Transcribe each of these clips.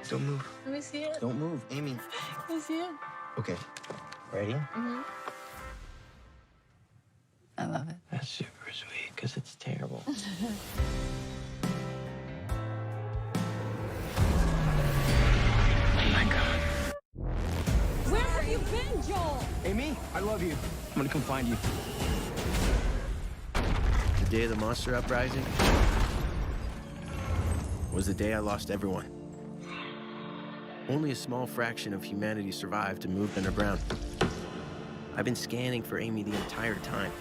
Don't move. Let me see it. Don't move, Amy. Let me see it. Okay. Ready? Mm-hmm. I love it. That's super sweet, because it's terrible. Oh, my God. Where have you been, Joel? Amy, I love you. I'm gonna come find you. The day of the monster uprising was the day I lost everyone. Only a small fraction of humanity survived to move underground. I've been scanning for Amy the entire time.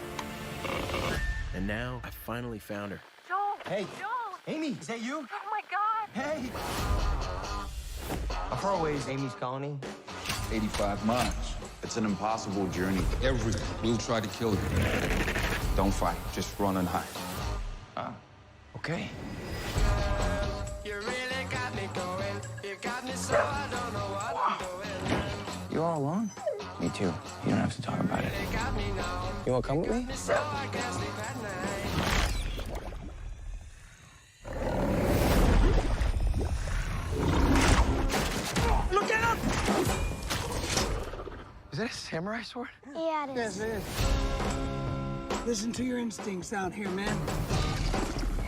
And now I finally found her. Joel! Hey! Joel! Amy, is that you? Oh my God! Hey! How far away is Amy's colony? 85 miles. It's an impossible journey. Everyone will try to kill you. Don't fight. Just run and hide. Okay. You really got me going. You got me so I don't know what I'm doing. You all alone? Me too. You don't have to talk about it. You got me now. You wanna come with me? So I can't sleep at night. Look out! Is that a samurai sword? Yeah, it is. Yes, it is. Listen to your instincts out here, man.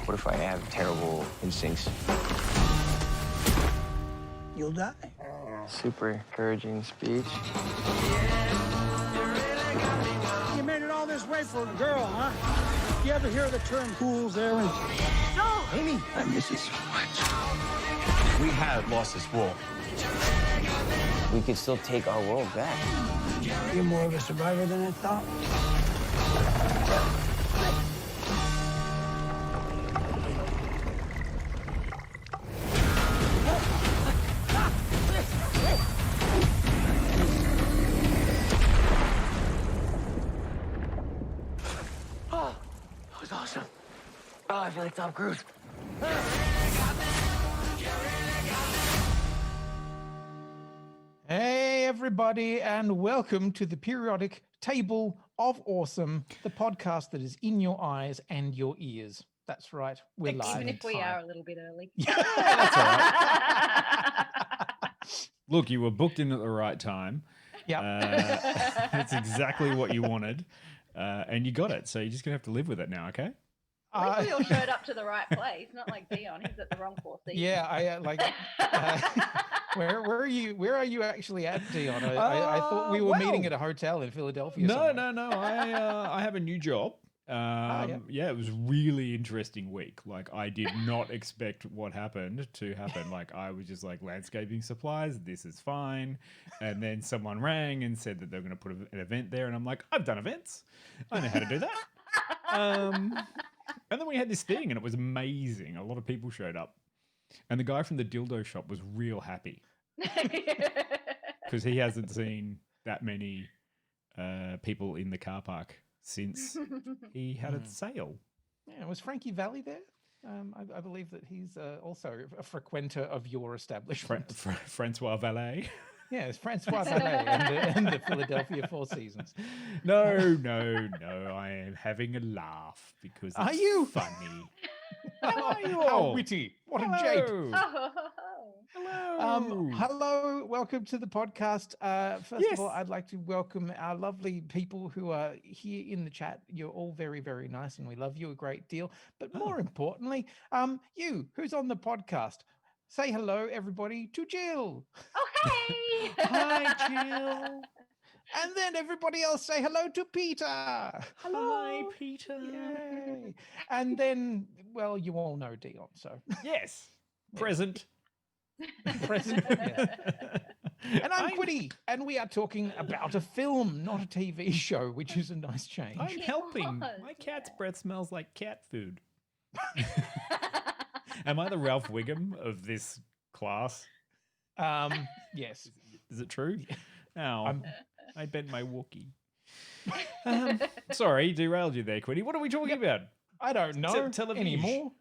What if I have terrible instincts? You'll die. Super encouraging speech. You made it all this way for a girl, huh? You ever hear the term fools errand? Amy, I miss you so much. We have lost this war. We could still take our world back. You're more of a survivor than I thought. Oh, that was awesome. Oh, I feel like Tom Cruise. Hey, everybody, and welcome to the periodic Table of Awesome, the podcast that is in your eyes and your ears. That's right, we're live. Even if we time. are a little bit early. Yeah, That's all right. Look, you were booked in at the right time. Yeah, That's exactly what you wanted, and you got it. So you're just gonna have to live with it now, okay? At least we all showed up to the right place, not like Dion. He's at the wrong Four Seasons. yeah. I like. Where are you? Where are you actually at, Dion? I thought we were meeting at a hotel in Philadelphia. No. I have a new job. Yeah, it was a really interesting week. Like, I did not expect what happened to happen. Like, I was just like, landscaping supplies, this is fine. And then someone rang and said that they were going to put an event there. And I'm like, I've done events. I know how to do that. And then we had this thing and it was amazing. A lot of people showed up. And the guy from the dildo shop was real happy. Because he hasn't seen that many people in the car park since he had a sale. Yeah, was Frankie Valli there? I believe that he's also a frequenter of your establishment. Francois Valet. Yes, Francois Valet and the Philadelphia Four Seasons. No. I am having a laugh because it's Are you? funny. How are you How all? witty. What a jape. Hello. Hello, welcome to the podcast. First Yes. of all, I'd like to welcome our lovely people who are here in the chat. You're all very, very nice and we love you a great deal. But more importantly, you who's on the podcast, say hello, everybody, to Jill. Oh, hey! Hi, Jill. And then everybody else say hello to Peter. Hi, Peter. Yay. And then, well, you all know Dion, so. Yes. Present. Present. Yeah. And I'm Quinny, and we are talking about a film, not a TV show, which is a nice change. I'm helping. was, My cat's breath smells like cat food. Am I the Ralph Wiggum of this class? Yes. Is it true? Ow. I'm- I bent my Wookiee. Sorry, derailed you there, Quinny. What are we talking about? I don't know television. anymore.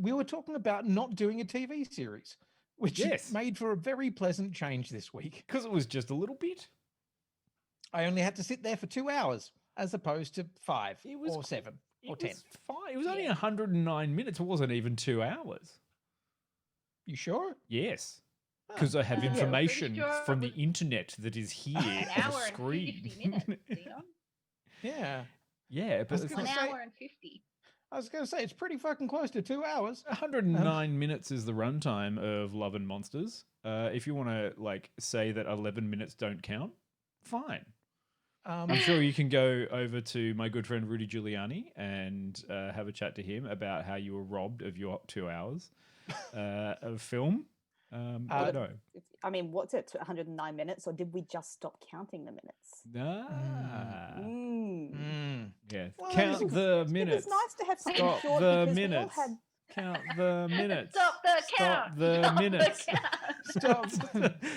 We were talking about not doing a TV series, which Yes. made for a very pleasant change this week. Because it was just a little bit. I only had to sit there for 2 hours as opposed to 5 It was or 7. Or 10? Was fine. It was only Yeah. 109 minutes. It wasn't even 2 hours. You sure? Yes. Oh. Because I have Yeah, pretty information sure it from the was internet that is here an on the hour and screen. 50 minutes, Dion. Yeah. Yeah, but was it's gonna not. An say- hour and 50. I was going to say, it's pretty fucking close to 2 hours. 109 minutes is the runtime of Love and Monsters. If you want to like say that 11 minutes don't count, fine. I'm sure you can go over to my good friend Rudy Giuliani and have a chat to him about how you were robbed of your 2 hours of film. But no. I mean, what's it, 109 minutes, or did we just stop counting the minutes? Yes. Well, Count the It minutes. was nice to have something Stop short the because minutes. we all had. Count the minutes. Stop the count. Stop the Stop minutes. The count. Stop.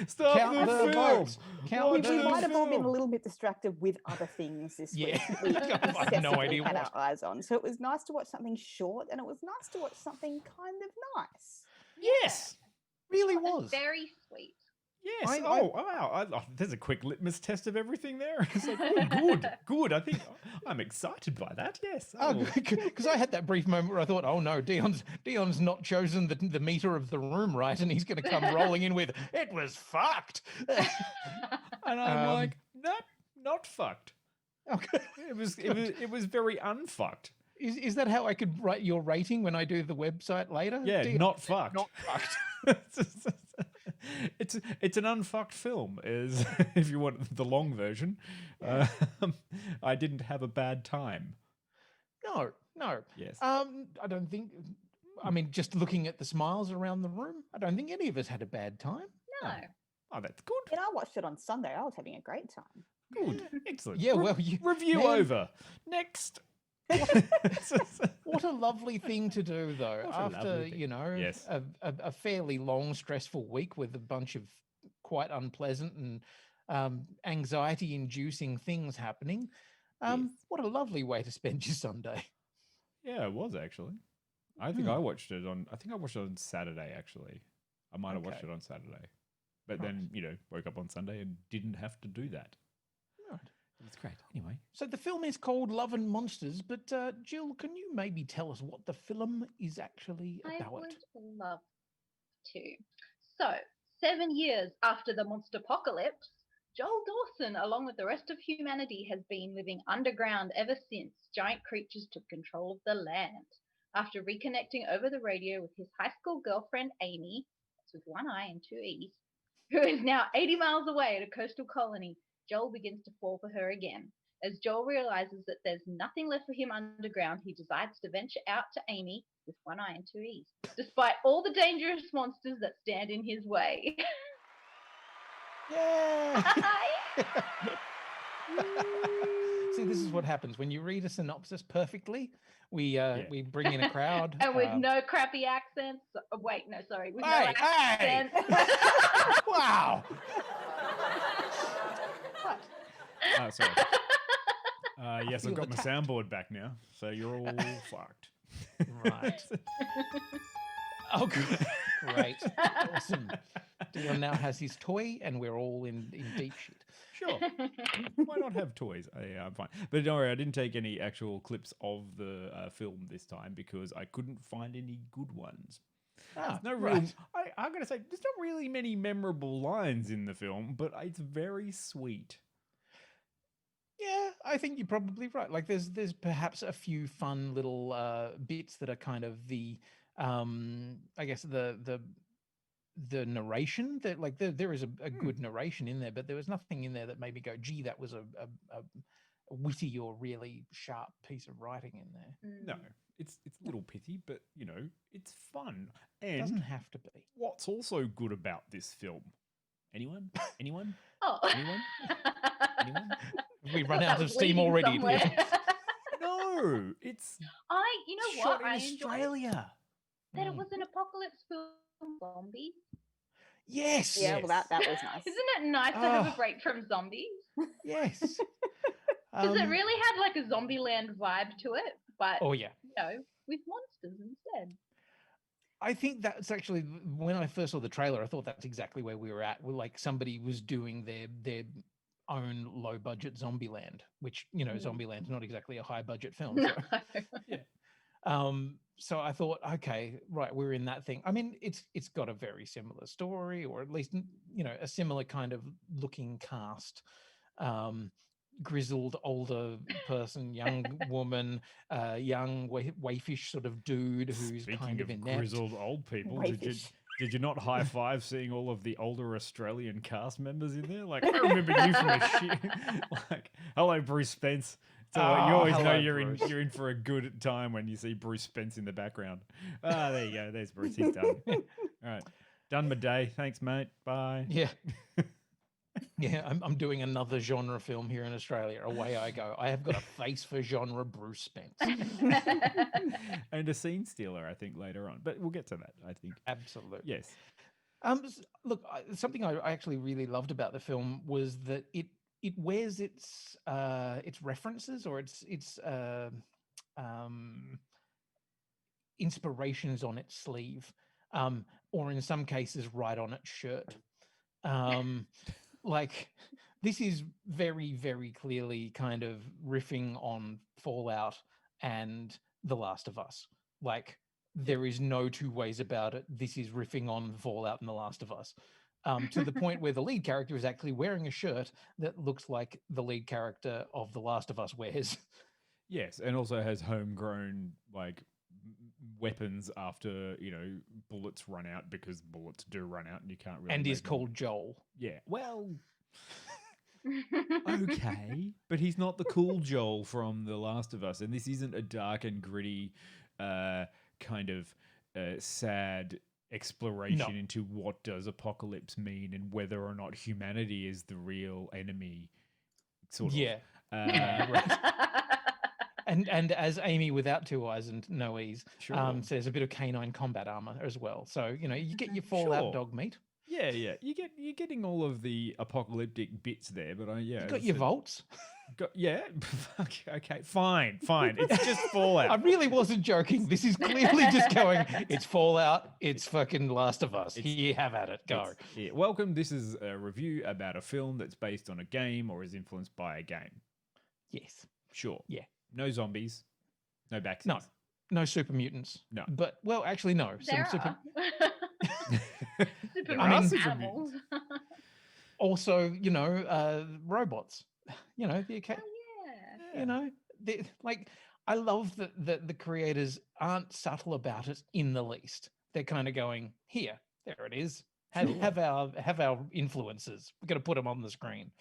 Stop Count the the film. votes. Count Watch We the might have all been film. a little bit distracted with other things this Yeah. week. We I have no obsessively idea had what. our eyes on. So it was nice to watch something short, and it was nice to watch something kind of nice. Yes. Really And was. very sweet. Yes. I- Wow. There's a quick litmus test of everything there. It's like, oh, good, good. I think I'm excited by that. Yes. Oh, because I had that brief moment where I thought, oh no, Dion's not chosen the meter of the room right, and he's going to come rolling in with, it was fucked. And I'm like, nope, not fucked. Okay. It was very unfucked. Is that how I could write your rating when I do the website later? Yeah, Dion? not fucked. Not fucked. it's an unfucked film, is if you want the long version. I didn't have a bad time. No. Yes. I don't think. I mean, just looking at the smiles around the room, I don't think any of us had a bad time. No. Oh, that's good. And I watched it on Sunday. I was having a great time. Good. Excellent. Yeah, well, review man, over. Next. What a lovely thing to do, though. What a After lovely thing. Yes. a fairly long, stressful week with a bunch of quite unpleasant and anxiety-inducing things happening. Yes. What a lovely way to spend your Sunday. Yeah, it was actually. I think I watched it on. I think I watched it on Saturday. Actually, I might have watched Okay. it on Saturday, but Right. then woke up on Sunday and didn't have to do that. Right. It was great. Anyway, So the film is called Love and Monsters, but Jill, can you maybe tell us what the film is actually I about? would love to. So, 7 years after the monster apocalypse, Joel Dawson, along with the rest of humanity, has been living underground ever since giant creatures took control of the land. After reconnecting over the radio with his high school girlfriend Amy, that's with one I and two E's, who is now 80 miles away at a coastal colony, Joel begins to fall for her again. As Joel realizes that there's nothing left for him underground, he decides to venture out to Amy with one eye and two E's, despite all the dangerous monsters that stand in his way. Yeah. See, this is what happens when you read a synopsis perfectly. We bring in a crowd And with no crappy accents. Wait, no, sorry. With Hey, no hey! accents. Wow. sorry. Yes, feel I've got my attacked. soundboard back now, so you're all fucked. Right. Oh, great. Awesome. Dion now has his toy, and we're all in deep shit. Sure. Why not have toys? I'm fine. But don't worry, I didn't take any actual clips of the film this time because I couldn't find any good ones. Ah, No real. right. I'm gonna say there's not really many memorable lines in the film, but it's very sweet. Yeah, I think you're probably right. Like, there's perhaps a few fun little bits that are kind of the, I guess the narration that, like, there is a good narration in there, but there was nothing in there that made me go, gee, that was a witty or really sharp piece of writing in there. No, it's a little pithy, but it's fun. It And doesn't have to be. what's also good about this film? Anyone? Anyone? Oh. Anyone? Anyone? We I run thought out that of was steam leading already. somewhere. Dion. No, it's You know shot what? I in enjoyed Australia. that it was an apocalypse film zombie. Yes. Yeah, well, that was nice. Isn't it nice to have a Oh. break from zombies? Yes. Because it really had like a Zombieland vibe to it, but Oh yeah. with monsters instead. I think that's actually when I first saw the trailer, I thought that's exactly where we were at. Like, somebody was doing their own low budget Zombieland, which Zombieland's not exactly a high budget film. No. So I thought, okay, right, we're in that thing. I mean, it's got a very similar story, or at least a similar kind of looking cast. Grizzled older person, young woman, young waifish sort of dude who's Speaking kind of of inept. grizzled old people, Waifish. did you not high five seeing all of the older Australian cast members in there? Like, I remember you from a shit. Like, hello, Bruce Spence. So you always know hello, you're Bruce. in for a good time when you see Bruce Spence in the background. Ah, there you go. There's Bruce. He's done. All right, done my day. Thanks, mate. Bye. Yeah. Yeah, I'm doing another genre film here in Australia. Away I go. I have got a face for genre, Bruce Spence. And a scene stealer, I think, later on. But we'll get to that, I think. Absolutely. Yes. Look, something I actually really loved about the film was that it wears its references or its inspirations on its sleeve, or in some cases right on its shirt. Like, this is very, very clearly kind of riffing on Fallout and The Last of Us. Like, there is no two ways about it. This is riffing on Fallout and The Last of Us. To the point where the lead character is actually wearing a shirt that looks like the lead character of The Last of Us wears. Yes, and also has homegrown, like, weapons after, bullets run out, because bullets do run out and you can't really... And make is them. called Joel. Yeah, well... okay, but he's not the cool Joel from The Last of Us, and this isn't a dark and gritty kind of sad exploration into what does apocalypse mean and whether or not humanity is the real enemy, sort of. Yeah. And as Amy without two eyes and no E's says, a bit of canine combat armor as well. So, you get your Fallout dog meat. Yeah. You're getting all of the apocalyptic bits there, but you got your volts. Okay, fine. It's just Fallout. I really wasn't joking. This is clearly just going, it's Fallout, it's fucking Last of Us. Here, have at it. Go. Yeah. Welcome. This is a review about a film that's based on a game or is influenced by a game. Yes. Sure. Yeah. No zombies. No backsies. No super mutants. No. But, well, actually, no. There Super animals. Also, robots. I love that the creators aren't subtle about it in the least. They're kind of going, here, there it is. Have our influences. We're going to put them on the screen.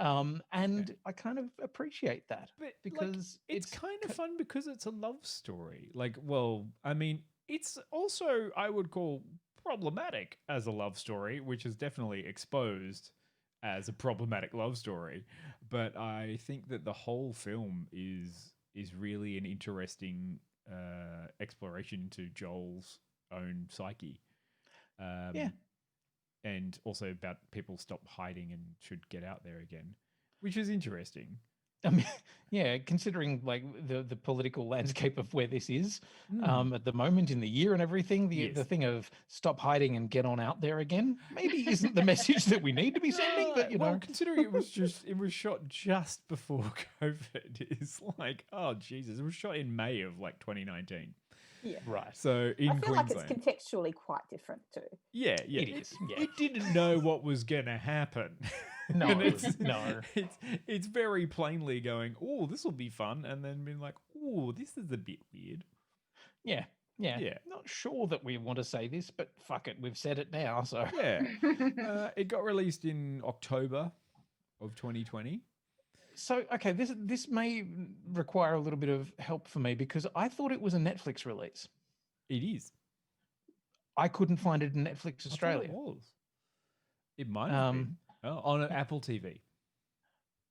I kind of appreciate that, but because it's kind of fun because it's a love story. It's also, I would call, problematic as a love story, which is definitely exposed as a problematic love story. But I think that the whole film is really an interesting exploration into Joel's own psyche. And also about people stop hiding and should get out there again, which is interesting. I mean, yeah, considering like the political landscape of where this is at the moment in the year and everything, the thing of stop hiding and get on out there again maybe isn't the message that we need to be sending. But considering it was shot just before COVID, is like, oh Jesus, it was shot in May of 2019. Yeah. Right. So in I feel Queensland, like it's contextually quite different too. Yeah. It is. Yeah. It didn't know what was gonna happen. No, no. It's very plainly going, oh, this will be fun, and then being like, oh, this is a bit weird. Yeah. Not sure that we want to say this, but fuck it, we've said it now. So yeah, it got released in October of 2020. So, okay, this may require a little bit of help for me because I thought it was a Netflix release. It is. I couldn't find it in Netflix Australia. It might have been. On an Apple TV.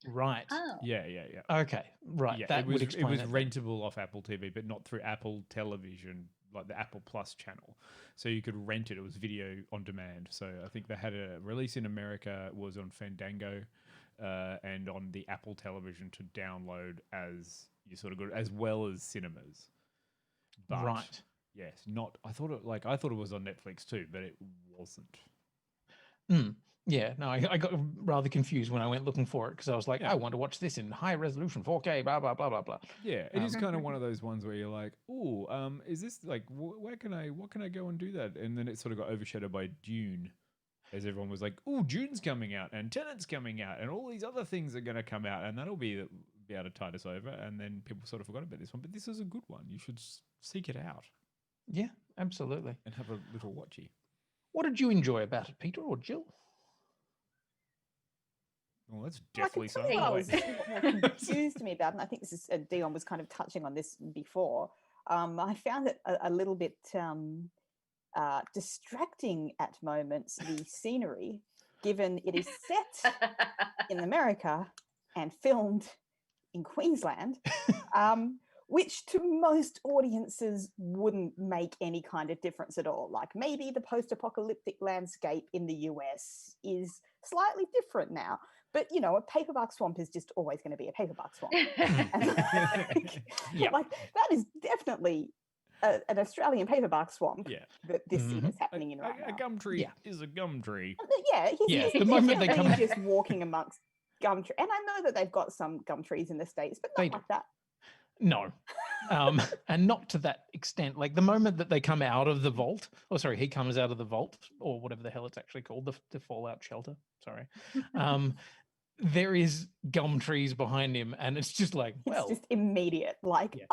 Right. Oh. Yeah. Okay, right. Yeah, that would explain it was rentable off Apple TV, but not through Apple Television, like the Apple Plus channel. So you could rent it. It was video on demand. So I think they had a release in America, was on Fandango, and on the Apple Television to download as you sort of good, as well as cinemas. But right. Yes, not. I thought it was on Netflix too, but it wasn't. Yeah, no, I got rather confused when I went looking for it because I was like, I want to watch this in high resolution 4K, blah blah blah blah blah. Yeah, it is kind of one of those ones where you're like, oh, is this like, what can I go and do that? And then it sort of got overshadowed by Dune, as everyone was like, oh, Dune's coming out and Tenet's coming out and all these other things are going to come out and that'll be able to tide us over. And then people sort of forgot about this one, but this is a good one. You should seek it out. Yeah, absolutely. And have a little watchy. What did you enjoy about it, Peter or Jill? Well, that's definitely something. What was confused me about, and I think this is Dion was kind of touching on this before. I found it a little bit distracting at moments, the scenery, given it is set in America and filmed in Queensland, which to most audiences wouldn't make any kind of difference at all. Like maybe the post-apocalyptic landscape in the US is slightly different now. But, you know, a paperbark swamp is just always going to be a paperbark swamp. Like that is definitely an Australian paperbark swamp that this scene is happening in right now. A gum tree is a gum tree. He's the moment they come just walking amongst gum trees. And I know that they've got some gum trees in the States, but not like that. No. And not to that extent. Like the moment that they come out of the vault, he comes out of the vault or whatever the hell it's actually called, the fallout shelter. Sorry. There is gum trees behind him and it's just like, well. It's just immediate. Like,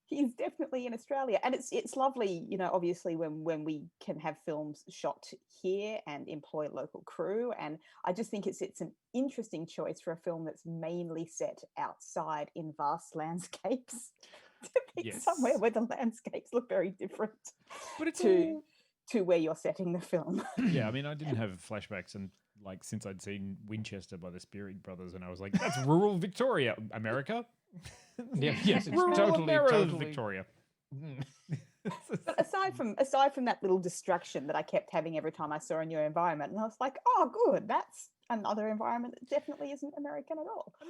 he's definitely in Australia. And it's lovely, you know, obviously when we can have films shot here and employ local crew. And I just think it's an interesting choice for a film that's mainly set outside in vast landscapes to pick somewhere where the landscapes look very different to where you're setting the film. Yeah, I mean, I didn't have flashbacks and like since I'd seen Winchester by the Spearing Brothers and I was like, that's rural Victoria, America. Yes, it's rural totally Victoria. But aside from that little distraction that I kept having every time I saw a new environment, and I was like, oh, good, that's another environment that definitely isn't American at all. I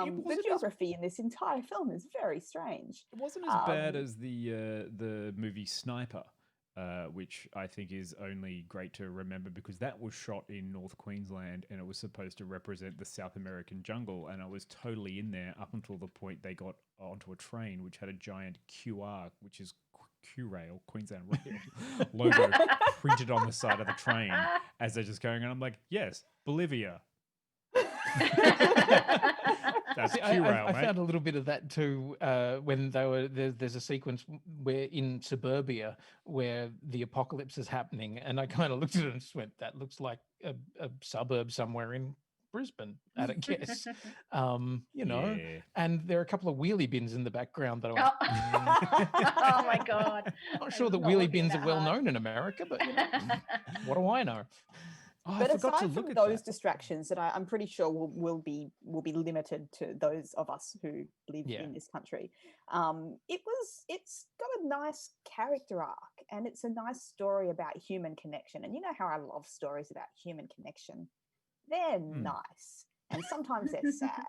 mean, the geography in this entire film is very strange. It wasn't as bad as the movie Sniper. Which I think is only great to remember because that was shot in North Queensland and it was supposed to represent the South American jungle. And I was totally in there up until the point they got onto a train which had a giant QR, which is Q-Rail, Queensland Rail logo printed on the side of the train as they're just going. And I'm like, yes, Bolivia. That's Q-Rail, I found a little bit of that too when they were there's a sequence where in suburbia where the apocalypse is happening, and I kind of looked at it and just went, "That looks like a suburb somewhere in Brisbane," at a guess. You know, and there are a couple of wheelie bins in the background that I went, oh my god! Not sure that wheelie bins are well known in America, but you know, what do I know? Oh, but aside from those distractions that I'm pretty sure will be limited to those of us who live in this country, it's got a nice character arc and it's a nice story about human connection. And you know how I love stories about human connection. They're nice and sometimes they're sad,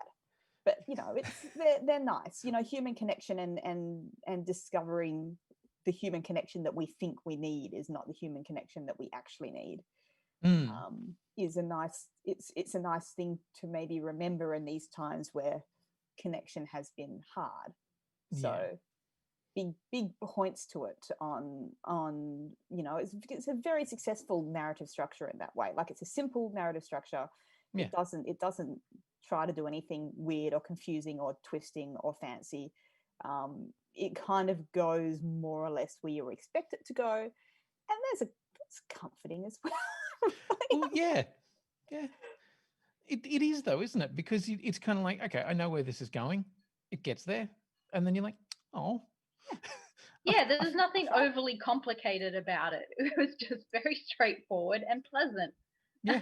but you know they're nice. You know, human connection and discovering the human connection that we think we need is not the human connection that we actually need. Is a nice it's a nice thing to maybe remember in these times where connection has been hard. So big points to it on you know, it's a very successful narrative structure in that way. Like it's a simple narrative structure. It doesn't try to do anything weird or confusing or twisting or fancy. It kind of goes more or less where you expect it to go, and it's comforting as well. Well, yeah. It is though, isn't it? Because it's kind of like, okay, I know where this is going. It gets there, and then you're like, oh. Yeah, there's nothing overly complicated about it. It was just very straightforward and pleasant. Yeah,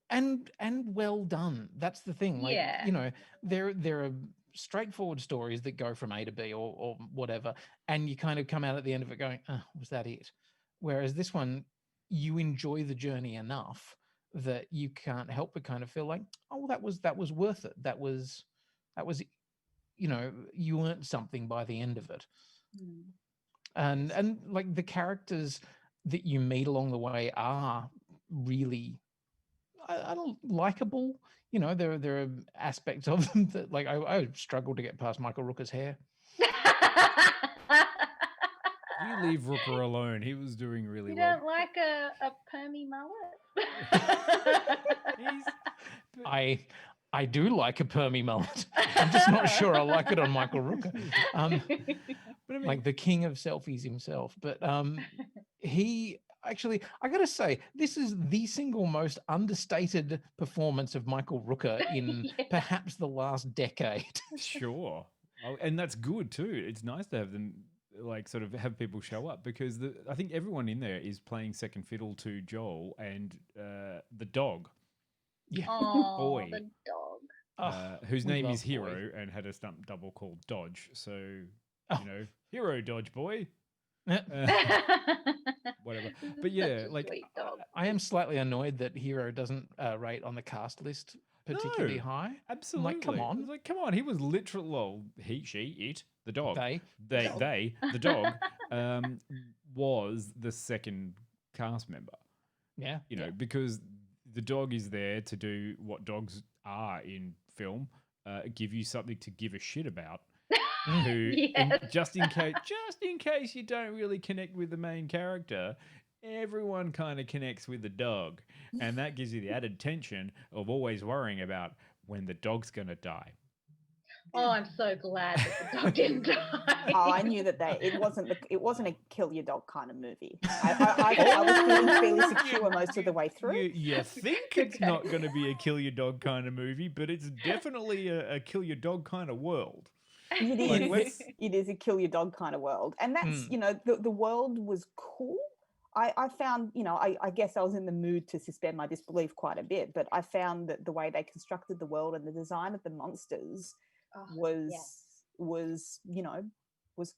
and well done. That's the thing. Like, you know, there are straightforward stories that go from A to B or whatever, and you kind of come out at the end of it going, oh, was that it? Whereas this one, you enjoy the journey enough that you can't help but kind of feel like, oh, that was worth it. That was, you know, you earned something by the end of it. And like the characters that you meet along the way are really I don't likable. You know, there are aspects of them that like I struggle to get past Michael Rooker's hair. You leave Rooker alone. He was doing really You well. don't like a permy mullet? I do like a permy mullet. I'm just not sure I like it on Michael Rooker. But I mean, like the king of selfies himself. But he actually, I got to say, this is the single most understated performance of Michael Rooker in perhaps the last decade. Sure. Oh, and that's good too. It's nice to have them like sort of have people show up because I think everyone in there is playing second fiddle to Joel and the dog. Yeah. Oh, boy. the dog. Whose name is Boy. Hero and had a stunt double called Dodge. So, you know, Hero Dodge Boy. Whatever. But yeah, like Sweet dog. I am slightly annoyed that Hero doesn't rate on the cast list particularly high. Absolutely. Like, come on. Like, come on. He was literally, well, he, she, it, the dog. They, the dog, was the second cast member. Yeah. You know, because the dog is there to do what dogs are in film, give you something to give a shit about. Just in case you don't really connect with the main character, everyone kind of connects with the dog, and that gives you the added tension of always worrying about when the dog's gonna die. Oh, I'm so glad that the dog didn't die. Oh, I knew that it wasn't a kill your dog kind of movie. I was feeling fairly secure most of the way through. You think it's not going to be a kill your dog kind of movie, but it's definitely a kill your dog kind of world. It is. It is a kill your dog kind of world, and that's the world was cool. I found, I guess I was in the mood to suspend my disbelief quite a bit, but I found that the way they constructed the world and the design of the monsters was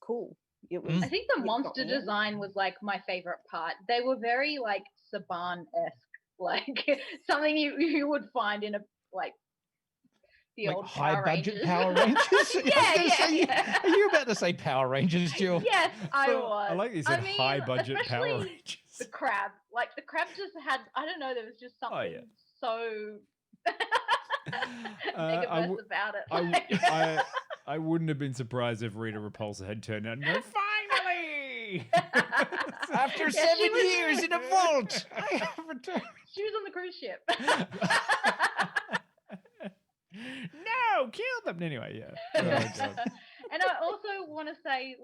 cool. It was. I think the monster design was like my favorite part. They were very like Saban-esque, like something you would find in a the like old high budget Rangers. Power Rangers. Are you about to say Power Rangers, Jill? Yes, I was. I like you said high budget Power especially Rangers. The crab, the crab just had, I don't know, there was just something so negative about it. I wouldn't have been surprised if Rita Repulsa had turned out and go, finally! After 7 years in a vault, I have returned. She was on the cruise ship. No, kill them anyway. Yeah. Oh, God. And I also want to say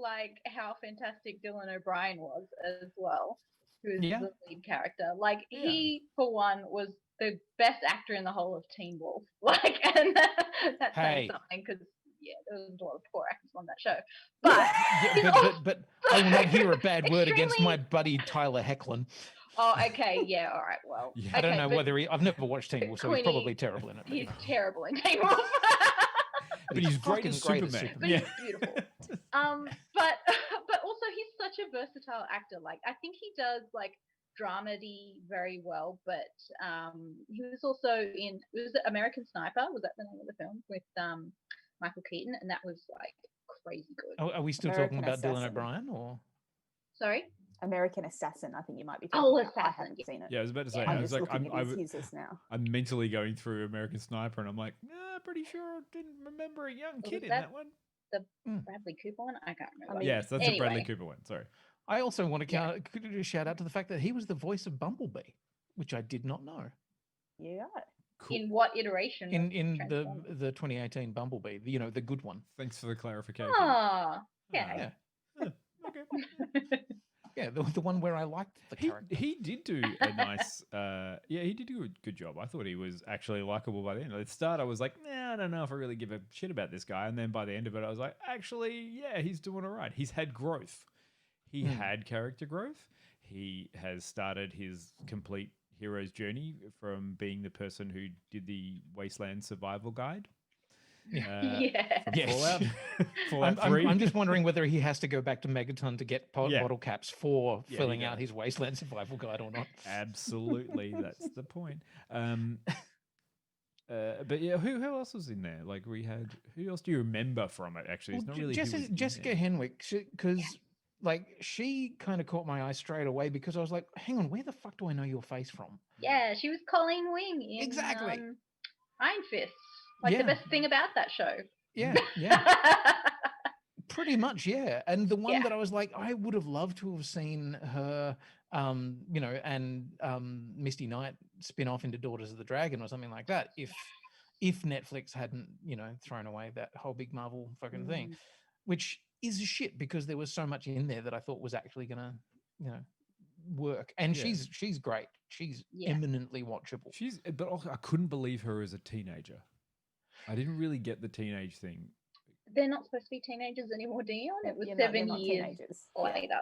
how fantastic Dylan O'Brien was as well, who is the lead character. He for one was the best actor in the whole of Teen Wolf. And that's saying something because there was a lot of poor actors on that show. But I will not hear a bad word against my buddy Tyler Hoechlin. Oh, okay, yeah, all right, well. Yeah. I don't know whether I've never watched Teen Wolf, so he's probably terrible in it. He's terrible in Teen Wolf. But he's great as Superman. But he's beautiful. But also he's such a versatile actor. I think he does dramedy very well, but he was also was it American Sniper? Was that the name of the film with Michael Keaton? And that was crazy good. Oh, are we still talking about Dylan O'Brien or? Sorry? American Assassin, I think you might be talking about. Assassin. I haven't seen it. Yeah, I was about to say, I'm mentally going through American Sniper, and I'm like, pretty sure I didn't remember a young kid in that one. The Bradley Cooper one? I can't remember. Yes, that's the Bradley Cooper one. Sorry. I also want to do a shout out to the fact that he was the voice of Bumblebee, which I did not know. Yeah. Cool. In what iteration? In the 2018 Bumblebee, the good one. Thanks for the clarification. Oh, yeah. Okay. Yeah, the one where I liked the character. He did do a nice, he did do a good job. I thought he was actually likable by the end. At the start, I was like, I don't know if I really give a shit about this guy. And then by the end of it, I was like, actually, yeah, he's doing all right. He's had growth. He had character growth. He has started his complete hero's journey from being the person who did the Wasteland Survival Guide. From Fallout 3. I'm just wondering whether he has to go back to Megaton to get bottle caps for filling out his Wasteland Survival Guide or not. Absolutely, that's the point. But yeah, who else was in there? We had, who else do you remember from it? Actually, it's not really Jessica Henwick, because like she kind of caught my eye straight away because I was like, hang on, where the fuck do I know your face from? Yeah, she was Colleen Wing in Exactly. Iron Fist. Like the best thing about that show. Yeah. Pretty much, yeah. And the one that I was like, I would have loved to have seen her, and Misty Knight spin off into Daughters of the Dragon or something like that. If Netflix hadn't, thrown away that whole big Marvel fucking thing, which is shit because there was so much in there that I thought was actually gonna, work. And she's great. She's eminently watchable. But also, I couldn't believe her as a teenager. I didn't really get the teenage thing. They're not supposed to be teenagers anymore, Dion. It was 7 years later.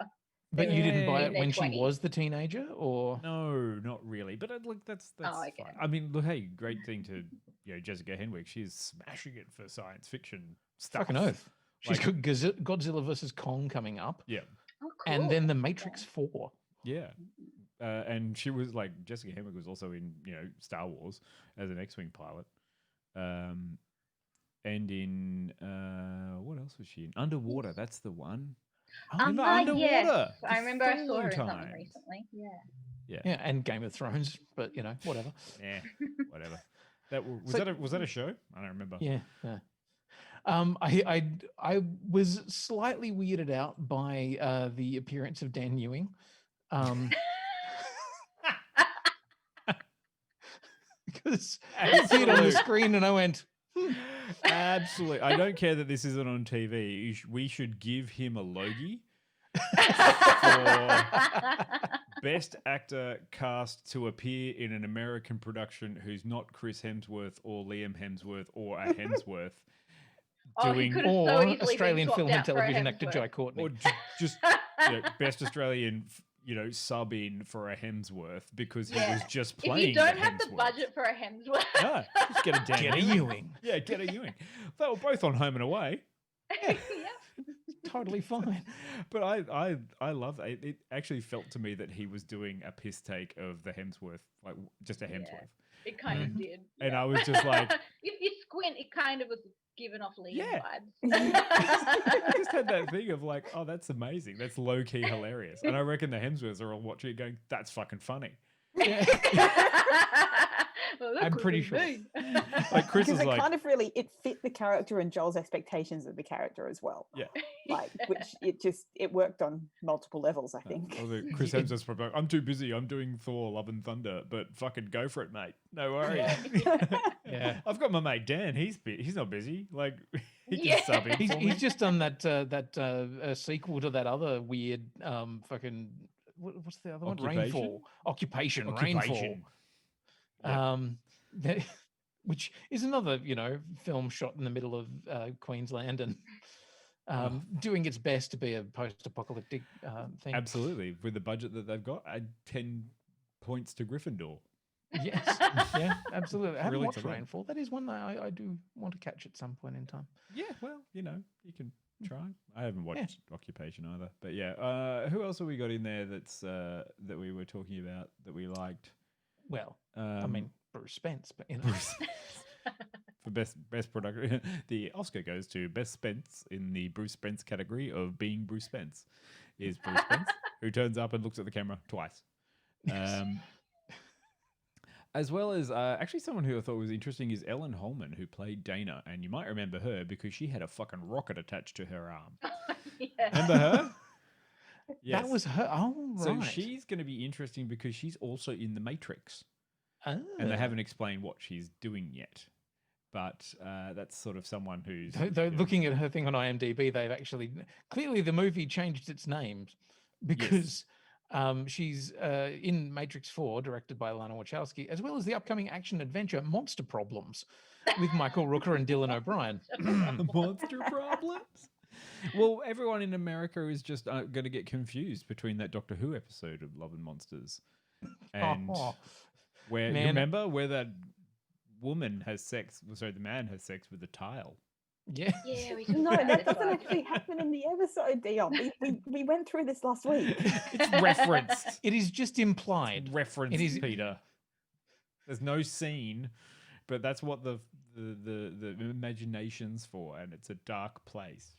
But you didn't buy it when she was the teenager, or no, not really. But look, that's fine. I mean, look, hey, great thing to Jessica Henwick. She's smashing it for science fiction stuff. Fucking oath. She's got Godzilla versus Kong coming up. Yeah. Oh, cool. And then the Matrix 4. Yeah. And she was like, Jessica Henwick was also in Star Wars as an X-wing pilot. And in what else was she in? Underwater, that's the one. Underwater. Yes. I remember I saw her in something recently. Yeah, and Game of Thrones, but whatever. Yeah, whatever. Was that a show? I don't remember. Yeah. I was slightly weirded out by the appearance of Dan Ewing. Because I see it on the screen and I went, Absolutely. I don't care that this isn't on TV. We should give him a Logie for best actor cast to appear in an American production who's not Chris Hemsworth or Liam Hemsworth or a Hemsworth. Or Australian film and television actor Jai Courtney. Or just best Australian sub in for a Hemsworth because he was just playing. If you don't have the budget for a Hemsworth, just get a Ewing. Yeah, get a Ewing. They were both on Home and Away. Yeah. Totally fine. But I love that. It actually felt to me that he was doing a piss take of the Hemsworth, like just a Hemsworth. It kind of did. And I was just like, if you squint, it kind of was giving off Liam vibes. I just had that thing of like, oh, that's amazing. That's low key hilarious. And I reckon the Hemsworths are all watching it going, that's fucking funny. Yeah. Well, I'm pretty sure. Like Chris because is like, kind of really it fit the character and Joel's expectations of the character as well. Yeah. Like which it worked on multiple levels, I think. Chris Hemsworth's probably, I'm too busy. I'm doing Thor: Love and Thunder, but fucking go for it, mate. No worries. Yeah. I've got my mate Dan. He's not busy. Like he can sub in. He's just done that sequel to that other weird fucking what's the other one? Rainfall. Occupation. Rainfall. Which is another, film shot in the middle of Queensland and doing its best to be a post-apocalyptic thing. Absolutely. With the budget that they've got, add 10 points to Gryffindor. Yes. Yeah, absolutely. I haven't Really watched Rainfall. That is one that I do want to catch at some point in time. Yeah, well, you can try. I haven't watched Occupation either. But yeah, who else have we got in there that's that we were talking about that we liked? Well, Bruce Spence, but for best production, the Oscar goes to Best Spence in the Bruce Spence category of being Bruce Spence. Is Bruce Spence, who turns up and looks at the camera twice. As well as actually someone who I thought was interesting is Ellen Holman, who played Dana, and you might remember her because she had a fucking rocket attached to her arm. Remember her? Yes. That was her. Oh, right. So she's going to be interesting because she's also in The Matrix. Oh. And they haven't explained what she's doing yet. But that's sort of someone who's... Though looking at her thing on IMDb, they've actually... Clearly the movie changed its name because she's in Matrix 4, directed by Lana Wachowski, as well as the upcoming action-adventure Monster Problems with Michael Rooker and Dylan O'Brien. Monster Problems? Well, everyone in America is just going to get confused between that Doctor Who episode of Love and Monsters and where you remember where that woman has sex. Sorry, the man has sex with the tile. Yeah. Yeah. No, that doesn't actually happen in the episode, Dion. We went through this last week. It's referenced. It is just implied. Referenced, it is Peter. There's no scene, but that's what the imagination's for, and it's a dark place.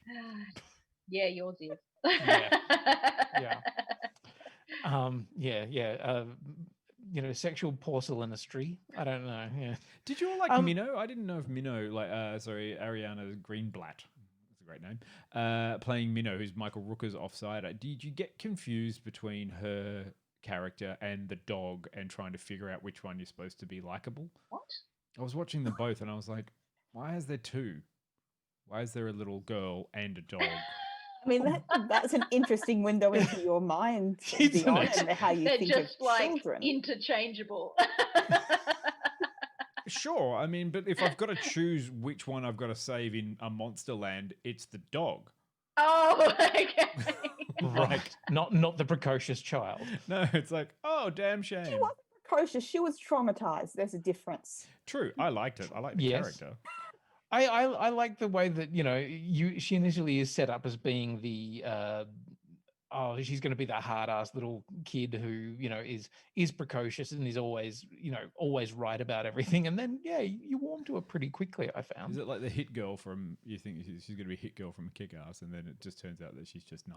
Yeah, yours is. Yeah. Sexual porcelainistry. I don't know. Yeah. Did you all like Minnow? I didn't know if Minnow, Ariana Greenblatt, that's a great name, playing Minnow, who's Michael Rooker's offsider. Did you get confused between her character and the dog and trying to figure out which one you're supposed to be likable? What? I was watching them both and I was like, why is there two? Why is there a little girl and a dog? I mean, that's an interesting window into your mind, Dion, and how you They're think just of children. Interchangeable. Sure, I mean, but if I've got to choose which one I've got to save in a monster land, it's the dog. Oh, okay. Right. Not the precocious child. No, it's like, oh, damn shame. She wasn't precocious. She was traumatized. There's a difference. True. I liked it. I like the character. I like the way that, she initially is set up as being the she's going to be that hard-ass little kid who, is precocious and is always, always right about everything. And then, you warm to her pretty quickly, I found. Is it like the hit girl from, you think she's going to be a hit girl from Kick-Ass, and then it just turns out that she's just nice?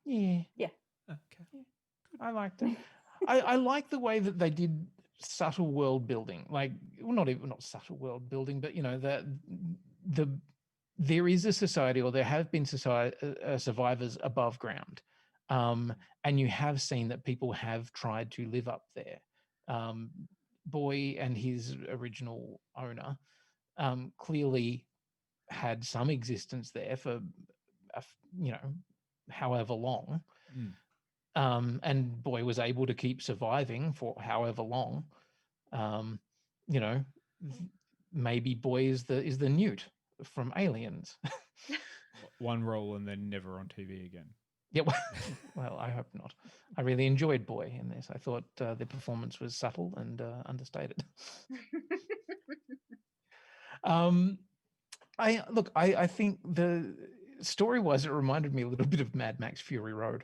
Yeah. Yeah. Okay. Yeah. I liked it. I like the way that they did subtle world building, like, well, not subtle world building, but there is a society, or there have been survivors above ground, and you have seen that people have tried to live up there. Boy and his original owner clearly had some existence there for however long. And Boy was able to keep surviving for however long. Maybe Boy is the Newt from Aliens. One role and then never on TV again. Yeah, well, I hope not. I really enjoyed Boy in this. I thought the performance was subtle and understated. I think the story-wise, it reminded me a little bit of Mad Max Fury Road.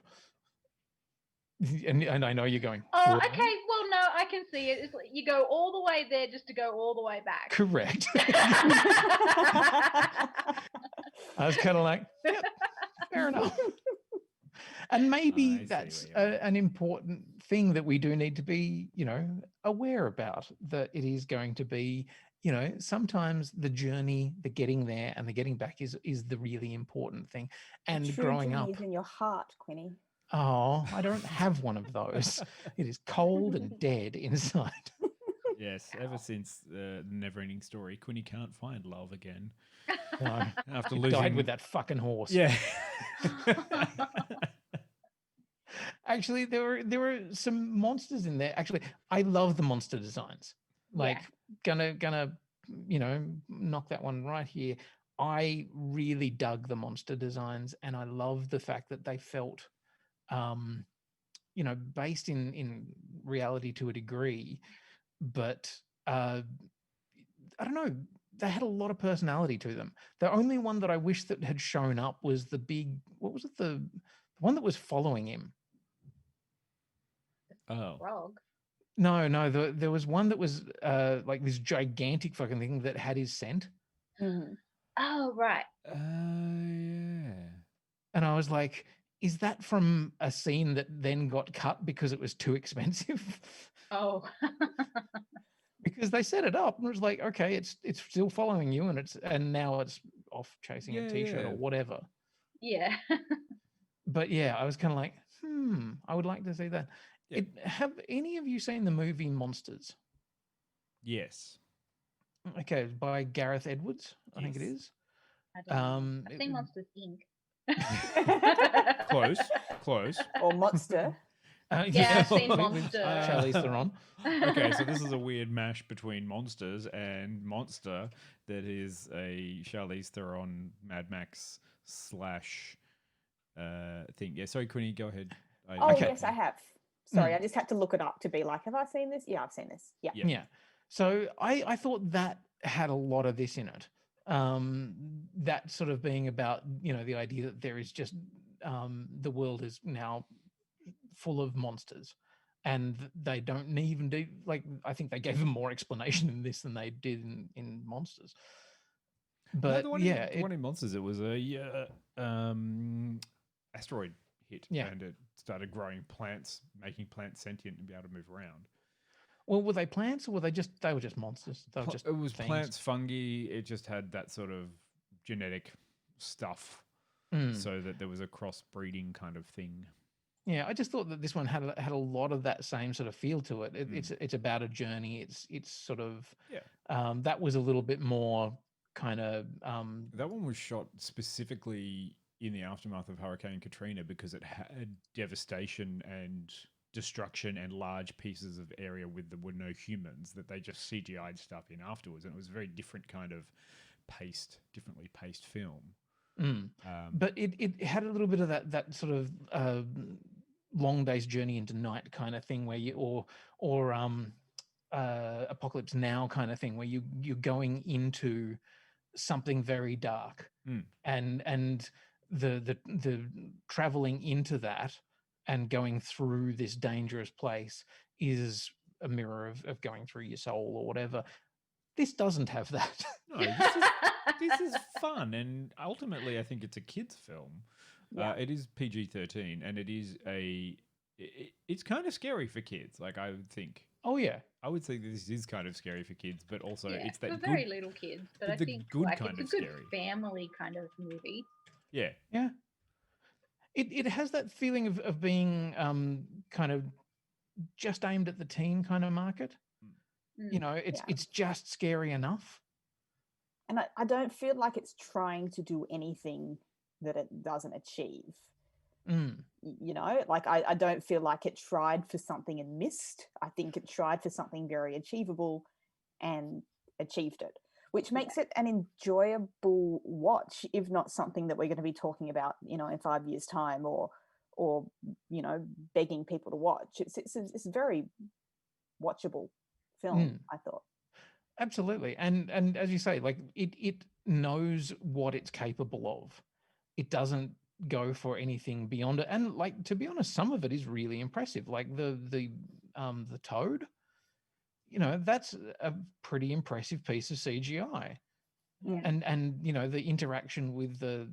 And I know you're going, oh, okay. Well, no, I can see it. It's like you go all the way there just to go all the way back. Correct. I was kind of like, yep, fair enough. And maybe that's an important thing that we do need to be, aware about, that it is going to be, sometimes the journey, the getting there and the getting back is the really important thing. And the growing up. Is in your heart, Quinny. Oh, I don't have one of those. It is cold and dead inside. Yes, ever since the Never-Ending Story, Quinny can't find love again. No, after losing, died with that fucking horse. Yeah. Actually, there were some monsters in there. Actually, I love the monster designs. Like, gonna knock that one right here. I really dug the monster designs, and I love the fact that they felt based in reality to a degree, but I don't know, they had a lot of personality to them. The only one that I wish that had shown up was the big, what was it, the one that was following him? Oh, frog. No, there was one that was like this gigantic fucking thing that had his scent. Mm-hmm. Oh, right. Yeah. And I was like, is that from a scene that then got cut because it was too expensive? Oh. Because they set it up and it was like, okay, it's still following you, and now it's off chasing a t-shirt or whatever. Yeah. But yeah, I was kind of like, I would like to see that. Yeah. Have any of you seen the movie Monsters? Yes. Okay, by Gareth Edwards, I think it is. I don't know. I've seen Monsters Inc. Close. Or Monster. Yeah, I've seen Monster. Charlize Theron. Okay, so this is a weird mash between Monsters and Monster that is a Charlize Theron Mad Max / thing. Yeah, sorry, Quinny, go ahead. Yes, I have. Sorry, I just had to look it up to be like, have I seen this? Yeah, I've seen this. Yeah. So I thought that had a lot of this in it. That sort of being about, the idea that there is just the world is now full of monsters, and they don't even do, like, I think they gave them more explanation in this than they did in Monsters. But the one yeah, in, the one in Monsters, it was a asteroid hit, and it started growing plants, making plants sentient and be able to move around. Well, were they plants or were they were just monsters? They were just it was things. plants, fungi. It just had that sort of genetic stuff, so that there was a crossbreeding kind of thing. Yeah, I just thought that this one had a lot of that same sort of feel to it. It's about a journey. It's sort of that was a little bit more kind of. That one was shot specifically in the aftermath of Hurricane Katrina because it had devastation and destruction and large pieces of area there were no humans, that they just CGI'd stuff in afterwards, and it was a very different kind of differently paced film. But it had a little bit of that sort of long day's journey into night kind of thing, where you or Apocalypse Now kind of thing, where you're going into something very dark, and the traveling into that and going through this dangerous place is a mirror of going through your soul or whatever. This doesn't have that. No, this is fun, and ultimately, I think it's a kids' film. Yeah. It is PG-13, and it is it's kind of scary for kids. Like, I would think. Oh yeah, I would say this is kind of scary for kids, but also it's that for very little kids. But I think it's a good scary family kind of movie. Yeah, yeah. It has that feeling of being kind of just aimed at the teen kind of market. You know, it's just scary enough. And I don't feel like it's trying to do anything that it doesn't achieve. You know, like I don't feel like it tried for something and missed. I think it tried for something very achievable and achieved it, which makes it an enjoyable watch, if not something that we're going to be talking about, you know, in 5 years' time, or you know, begging people to watch. It's a very watchable film, I thought. Absolutely. And as you say, like it knows what it's capable of. It doesn't go for anything beyond it. And like, to be honest, some of it is really impressive. Like the toad, you know, that's a pretty impressive piece of CGI. Yeah. And you know, the interaction with the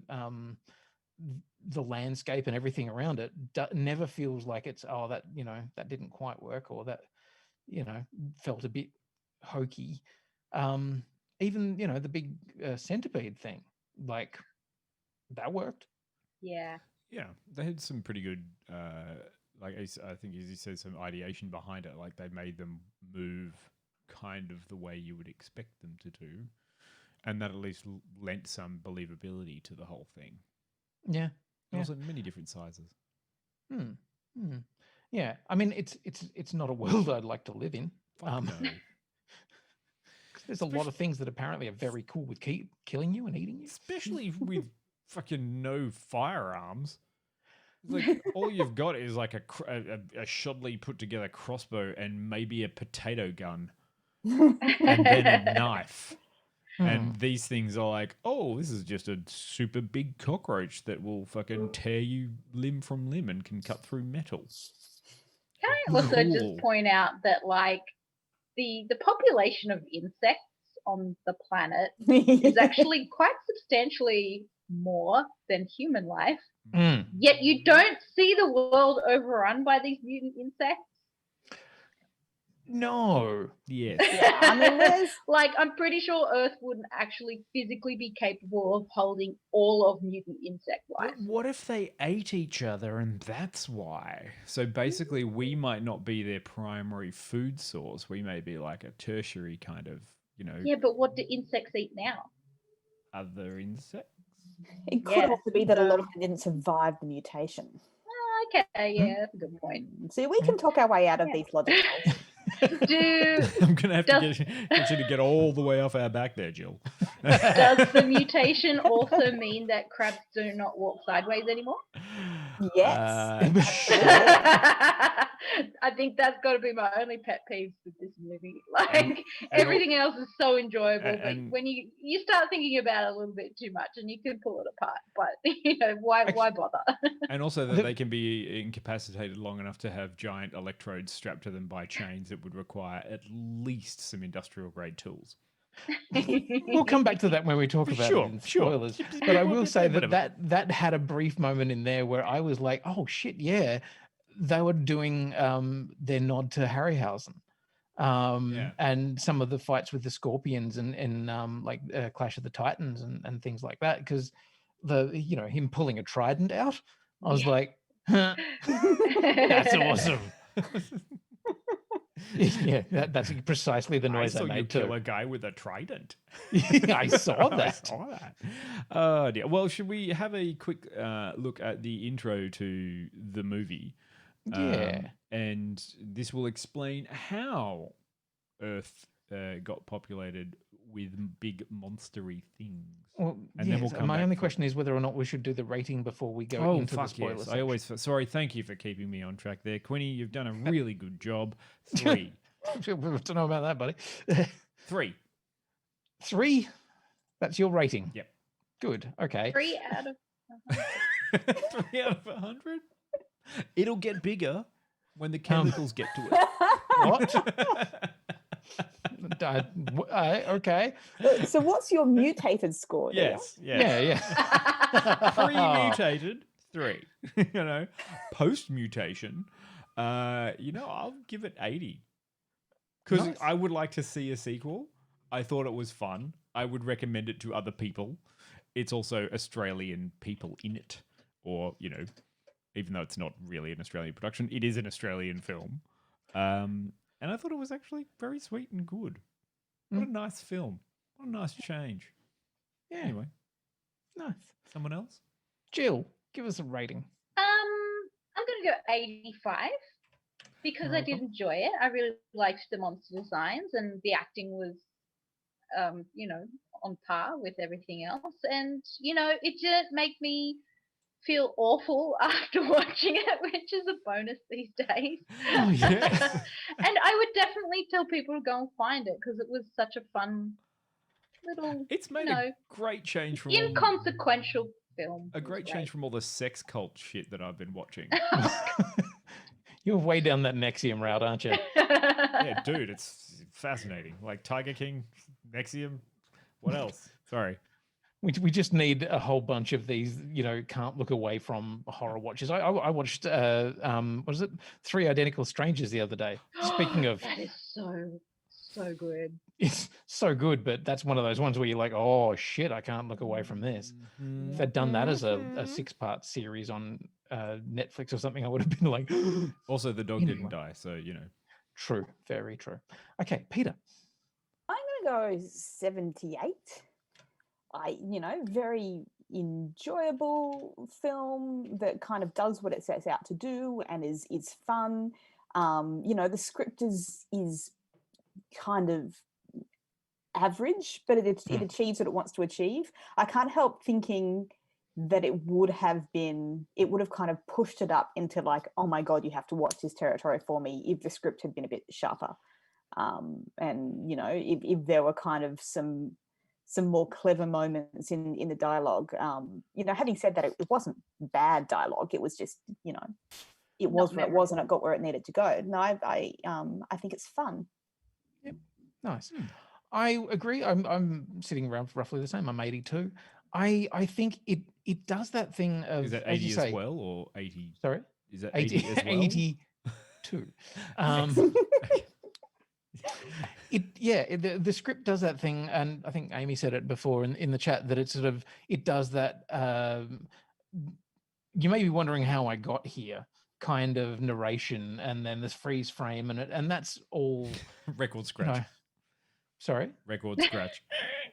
landscape and everything around it never feels like it's, oh, that, you know, that didn't quite work, or that, you know, felt a bit hokey. Even, you know, the big centipede thing, like, that worked. Yeah, they had some pretty good like I think, as you said, some ideation behind it. Like, they made them move kind of the way you would expect them to do, and that at least lent some believability to the whole thing. Yeah, also many different sizes. Yeah, I mean, it's not a world I'd like to live in. No. There's a lot of things that apparently are very cool with killing you and eating you. Especially with fucking no firearms. Like, all you've got is like a shoddily put together crossbow and maybe a potato gun. And then a knife. And these things are like, oh, this is just a super big cockroach that will fucking tear you limb from limb and can cut through metal. Can I also just point out that, like, the population of insects on the planet is actually quite substantially more than human life. Yet you don't see the world overrun by these mutant insects. No. Yes. Yeah, I mean, there's like, I'm pretty sure Earth wouldn't actually physically be capable of holding all of mutant insect life. What if they ate each other and that's why? So basically, we might not be their primary food source. We may be like a tertiary kind of, you know. Yeah, but what do insects eat now? Other insects? It could also be that a lot of them didn't survive the mutation. Okay, yeah, that's a good point. See, we can talk our way out of these logic holes. I'm going to have to get you to get all the way off our back there, Jill. Does the mutation also mean that crabs do not walk sideways anymore? Yes. I think that's got to be my only pet peeve with this movie. Like, everything else is so enjoyable, but when you start thinking about it a little bit too much, and you can pull it apart, but you know, why bother? And also that they can be incapacitated long enough to have giant electrodes strapped to them by chains that would require at least some industrial grade tools. We'll come back to that when we talk about it in spoilers. But I will say that had a brief moment in there where I was like, oh shit, yeah, they were doing their nod to Harryhausen. And some of the fights with the Scorpions and like Clash of the Titans and things like that, because him pulling a trident out, I was like, huh, that's awesome. Yeah, that's precisely the noise I made too. Kill a guy with a trident. I saw that. Oh dear. Well, should we have a quick look at the intro to the movie? Yeah. And this will explain how Earth got populated with big monstery things. Well, and then we'll come my only question is whether or not we should do the rating before we go into the spoilers. Yes. I always sorry. Thank you for keeping me on track there, Quinny. You've done a really good job. 3. I don't know about that, buddy. 3. 3. That's your rating. Yep. Good. Okay. 3 out of 100. 3 out of 100. It'll get bigger when the chemicals get to it. What? Okay. So what's your mutated score? Yes. Yeah. 3 mutated. 3. Post mutation. I'll give it 80 because I would like to see a sequel. I thought it was fun. I would recommend it to other people. It's also Australian people in it, or even though it's not really an Australian production, it is an Australian film. And I thought it was actually very sweet and good. What a nice film. What a nice change. Yeah. Anyway. Nice. Someone else? Jill, give us a rating. I'm going to go 85 because I did enjoy it. I really liked the monster designs and the acting was, on par with everything else. And, it didn't make me feel awful after watching it, which is a bonus these days. Oh, yes. And I would definitely tell people to go and find it because it was such a fun little, it's made a great change from inconsequential film. A great change from all the sex cult shit that I've been watching. You're way down that Nexium route, aren't you? Yeah, dude, it's fascinating. Like Tiger King, Nexium, what else? Sorry. We just need a whole bunch of these, can't look away from horror watches. I watched, what is it? 3 Identical Strangers the other day. Speaking of... That is so good. It's so good, but that's one of those ones where you're like, oh, shit, I can't look away from this. If they'd done that as a 6-part series on Netflix or something, I would have been like... Also, the dog didn't die, so, True. Very true. Okay, Peter. I'm going to go 78. Very enjoyable film that kind of does what it sets out to do and is fun. The script is kind of average, but it achieves what it wants to achieve. I can't help thinking that it would have kind of pushed it up into like, oh my God, you have to watch this territory for me if the script had been a bit sharper. If there were kind of some more clever moments in the dialogue. Having said that, it wasn't bad dialogue. It was just, it was where it was and it got where it needed to go. No, I think it's fun. Yep. Nice. I agree. I'm sitting around roughly the same. I'm 82. I think it does that thing of... Is that 80 as well or 80? Sorry? Is that 80 as well? 82. The script does that thing, and I think Amy said it before in the chat, that it does that you may be wondering how I got here kind of narration, and then this freeze frame, and that's all record scratch. Sorry, record scratch.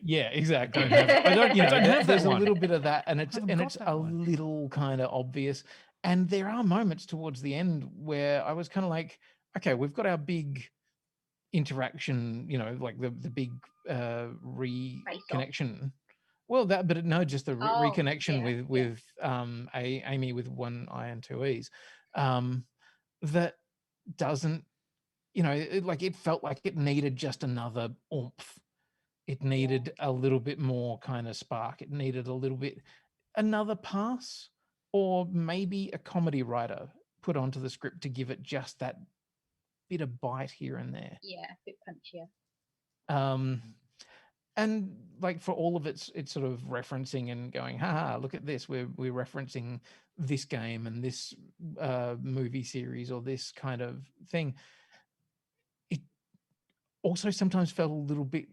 Yeah, exactly. I don't have there's that a one. little bit of that, and it's little kind of obvious. And there are moments towards the end where I was kind of like, okay, we've got our big interaction, like the big reconnection. Well, just the reconnection with Amy with one I and two E's. That doesn't, it felt like it needed just another oomph. It needed a little bit more kind of spark. It needed a little bit, another pass, or maybe a comedy writer put onto the script to give it just that bit of bite here and there. Yeah, a bit punchier. and like for all of it's sort of referencing and going, haha, look at this, we're referencing this game and this movie series or this kind of thing. It also sometimes felt a little bit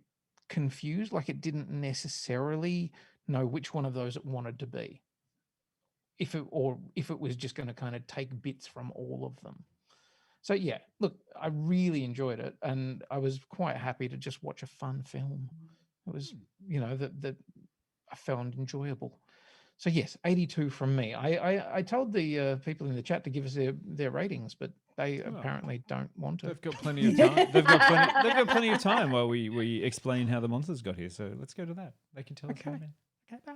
confused, like it didn't necessarily know which one of those it wanted to be, if it was just going to kind of take bits from all of them. So yeah, look, I really enjoyed it, and I was quite happy to just watch a fun film. It was, that I found enjoyable. So yes, 82 from me. I told the people in the chat to give us their ratings, but they apparently don't want to. They've got plenty of time. They've got plenty of time while we explain how the monsters got here. So let's go to that. They can tell us. Okay, bye.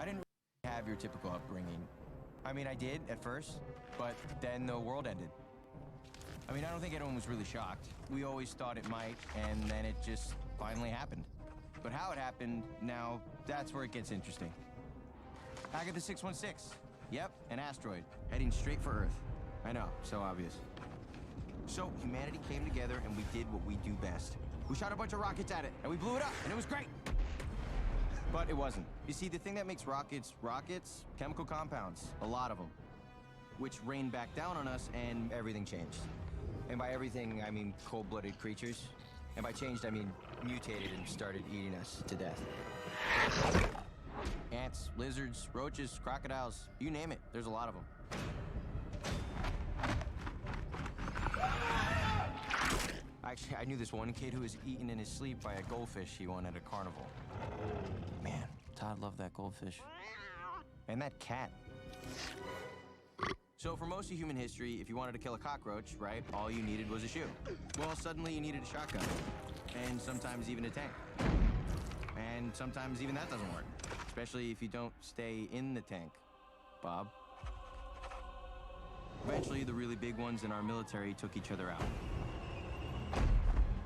I didn't really have your typical upbringing. I mean, I did at first, but then the world ended. I mean, I don't think anyone was really shocked. We always thought it might, and then it just finally happened. But how it happened, now that's where it gets interesting. Agatha 616. Yep, an asteroid heading straight for Earth. I know, so obvious. So humanity came together and we did what we do best. We shot a bunch of rockets at it and we blew it up, and it was great. But it wasn't. You see, the thing that makes rockets, chemical compounds, a lot of them, which rained back down on us, and everything changed. And by everything, I mean cold-blooded creatures. And by changed, I mean mutated and started eating us to death. Ants, lizards, roaches, crocodiles, you name it, there's a lot of them. Actually, I knew this one kid who was eaten in his sleep by a goldfish he won at a carnival. Man, Todd loved that goldfish. And that cat. So for most of human history, if you wanted to kill a cockroach, right, all you needed was a shoe. Well, suddenly you needed a shotgun. And sometimes even a tank. And sometimes even that doesn't work. Especially if you don't stay in the tank, Bob. Eventually, the really big ones in our military took each other out.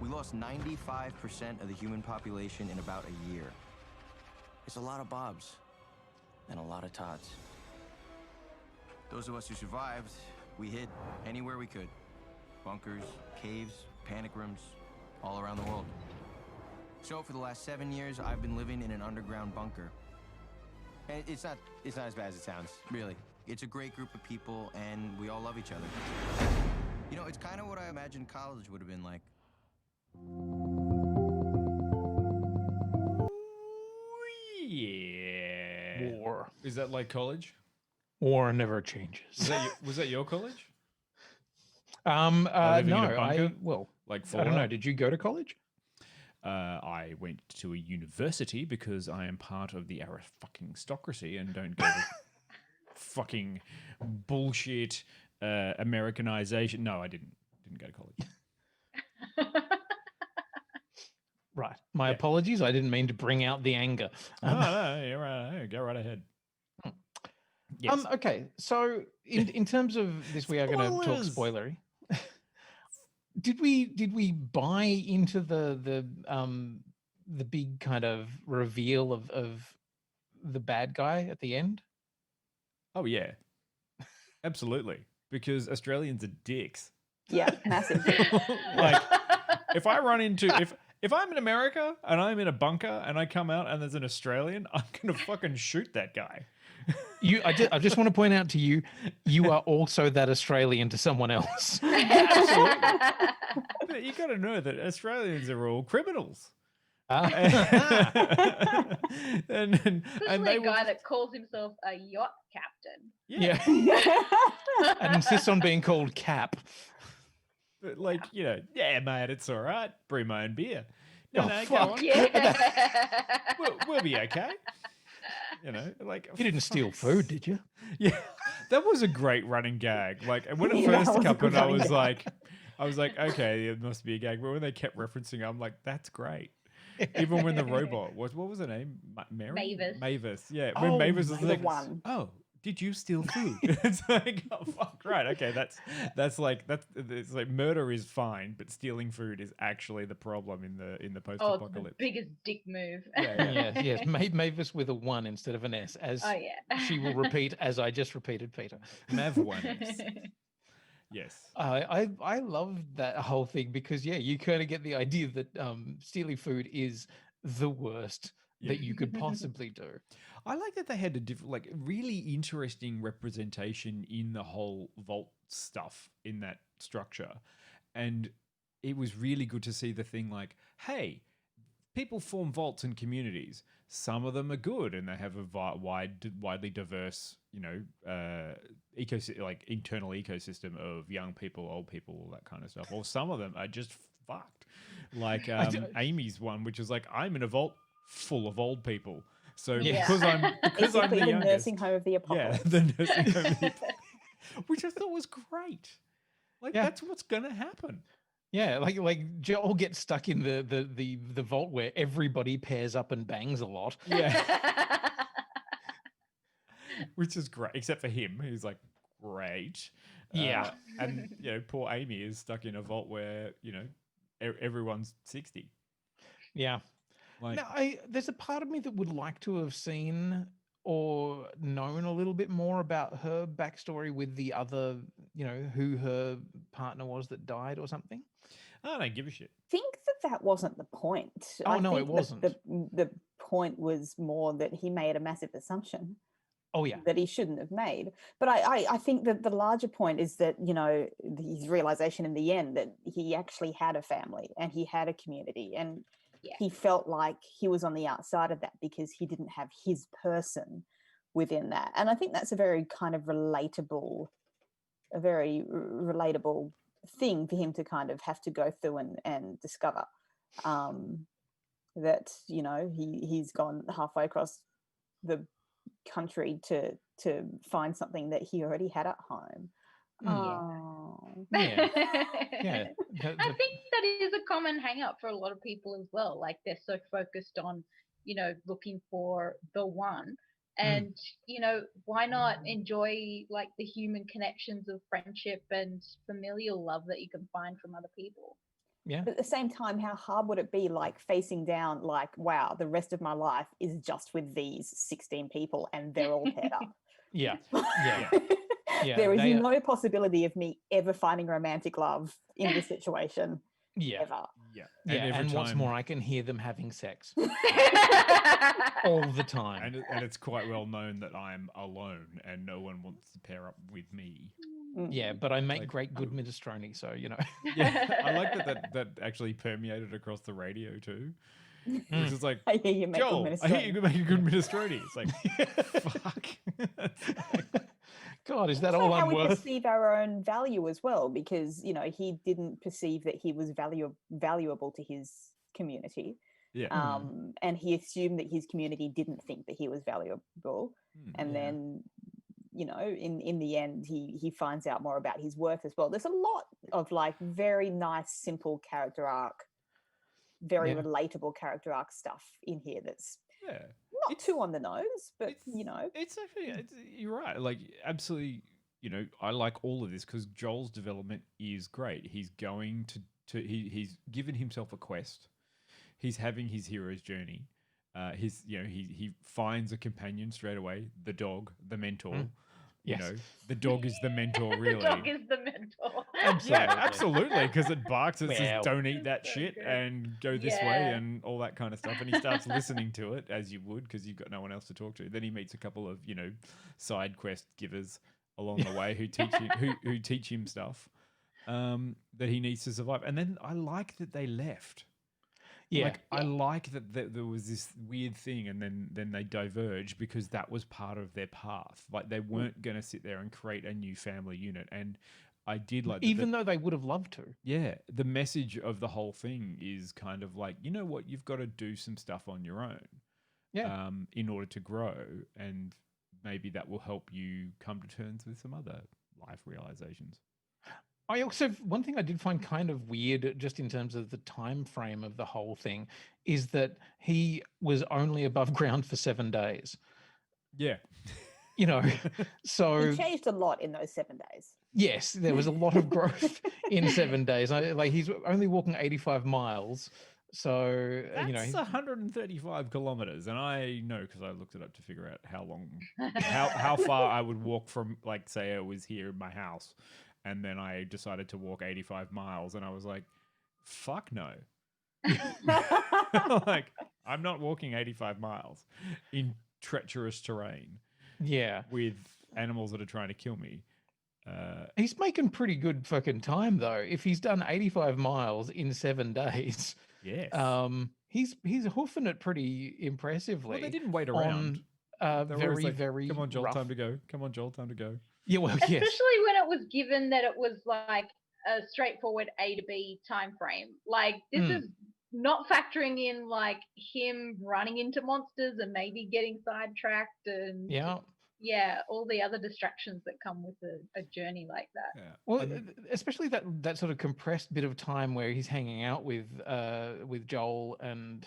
We lost 95% of the human population in about a year. It's a lot of Bobs and a lot of Todds. Those of us who survived, we hid anywhere we could. Bunkers, caves, panic rooms, all around the world. So for the last 7 years, I've been living in an underground bunker. And it's not as bad as it sounds, really. It's a great group of people, and we all love each other. You know, it's kind of what I imagined college would have been like. Yeah. War. Is that like college? War never changes. Was that your college? No, I don't know. Did you go to college? I went to a university because I am part of the aristocracy and don't go to fucking bullshit Americanization. No, I didn't go to college. Right. My apologies. I didn't mean to bring out the anger. No, you're right. Go right ahead. Yes. Okay. So in terms of this, we are going to talk spoilery. Did we buy into the big kind of reveal of the bad guy at the end? Oh yeah, absolutely. Because Australians are dicks. Yeah, massive. Like, if I run into if I'm in America and I'm in a bunker and I come out and there's an Australian, I'm gonna fucking shoot that guy. I just want to point out to you, you are also that Australian to someone else. Absolutely. But you got to know that Australians are all criminals. Especially a guy that calls himself a yacht captain. Yeah. And insists on being called Cap. But like, yeah, mate, it's all right. Bring my own beer. No, go on. Yeah. We'll be okay. Like, you didn't steal food, did you? Yeah, that was a great running gag. Like when it first happened, I was like, okay, it must be a gag. But when they kept referencing, I'm like, that's great. Even when the robot was, what was her name? Mary? Mavis. Yeah, when Mavis was like, oh, did you steal food? It's like, oh fuck, right, okay, it's like murder is fine, but stealing food is actually the problem in the post-apocalypse. Oh, the biggest dick move. Yes, Mavis with a 1 instead of an S, as she will repeat as I just repeated, Peter. Mav 1S. Yes. I love that whole thing because you kind of get the idea that stealing food is the worst that you could possibly do. I like that they had a different, like, really interesting representation in the whole vault stuff in that structure, and it was really good to see the thing like, hey, people form vaults in communities. Some of them are good and they have a widely diverse, like internal ecosystem of young people, old people, all that kind of stuff. Or some of them are just fucked. Like Amy's one, which is like, I'm in a vault full of old people. So because I'm the youngest, nursing home of the apocalypse. Yeah, the nursing home of the which I thought was great. Like that's what's gonna happen. Yeah, like Joel gets stuck in the vault where everybody pairs up and bangs a lot. Yeah. Which is great, except for him, who's like, great. Yeah. And, poor Amy is stuck in a vault where, everyone's 60. Yeah. Like, now, there's a part of me that would like to have seen or known a little bit more about her backstory with the other, who her partner was that died or something. I don't give a shit. I think that wasn't the point. Oh, no, it wasn't. The point was more that he made a massive assumption. Oh, yeah. That he shouldn't have made. But I think that the larger point is that, his realization in the end that he actually had a family and he had a community, and he felt like he was on the outside of that because he didn't have his person within that. And I think that's a very kind of relatable thing for him to kind of have to go through and discover, that, he's gone halfway across the country to find something that he already had at home. I think that is a common hang up for a lot of people as well. Like, they're so focused on, looking for the one. And, why not enjoy like the human connections of friendship and familial love that you can find from other people? Yeah. But at the same time, how hard would it be, like, facing down, like, wow, the rest of my life is just with these 16 people and they're all paired up. Yeah. There is no possibility of me ever finding romantic love in this situation. Ever. And what's more, I can hear them having sex all the time. And it's quite well known that I'm alone and no one wants to pair up with me. Yeah, but I make great good minestrone, so Yeah, I like that actually permeated across the radio too. Which is like, I hear you make Joel, good minestrone. I hear you make a good minestrone. It's like, fuck. God, is that also all how I'm we worth? perceive our own value as well, because he didn't perceive that he was valuable to his community. Yeah. And he assumed that his community didn't think that he was valuable. And then, in the end, he finds out more about his worth as well. There's a lot of like very nice, simple character arc, very relatable character arc stuff in here that's not too on the nose, but it's actually, you're right. Like, absolutely, I like all of this because Joel's development is great. He's going he's given himself a quest. He's having his hero's journey. He finds a companion straight away, the dog, the mentor. The dog is the mentor, really. The dog is the mentor. Yeah, absolutely, because it barks and says, don't eat that shit and go this way and all that kind of stuff. And he starts listening to it, as you would, because you've got no one else to talk to. Then he meets a couple of, side quest givers along the way who teach him stuff that he needs to survive. And then I like that they left. Yeah. I like that there was this weird thing and then they diverged because that was part of their path. Like, they weren't going to sit there and create a new family unit. And I did like that. Even though they would have loved to. Yeah. The message of the whole thing is kind of like, you know what? You've got to do some stuff on your own. Yeah. In order to grow. And maybe that will help you come to terms with some other life realizations. I also, one thing I did find kind of weird, just in terms of the time frame of the whole thing, is that he was only above ground for 7 days. Yeah. So he changed a lot in those 7 days. Yes, there was a lot of growth in 7 days. He's only walking 85 miles. So, that's 135 kilometers. And I know, because I looked it up to figure out how far I would walk from, like, say I was here in my house and then I decided to walk 85 miles, and I was like, fuck no. Like, I'm not walking 85 miles in treacherous terrain. Yeah. With animals that are trying to kill me. He's making pretty good fucking time though. If he's done 85 miles in 7 days, yes. He's hoofing it pretty impressively. Well, they didn't wait around. Very, like, very come on, Joel, rough. time to go. Come on, Joel, time to go. Yeah, well, yes. Especially when it was given that it was like a straightforward A to B time frame. Like this is not factoring in like him running into monsters and maybe getting sidetracked and all the other distractions that come with a journey like that. Yeah. Well, especially that sort of compressed bit of time where he's hanging out with Joel and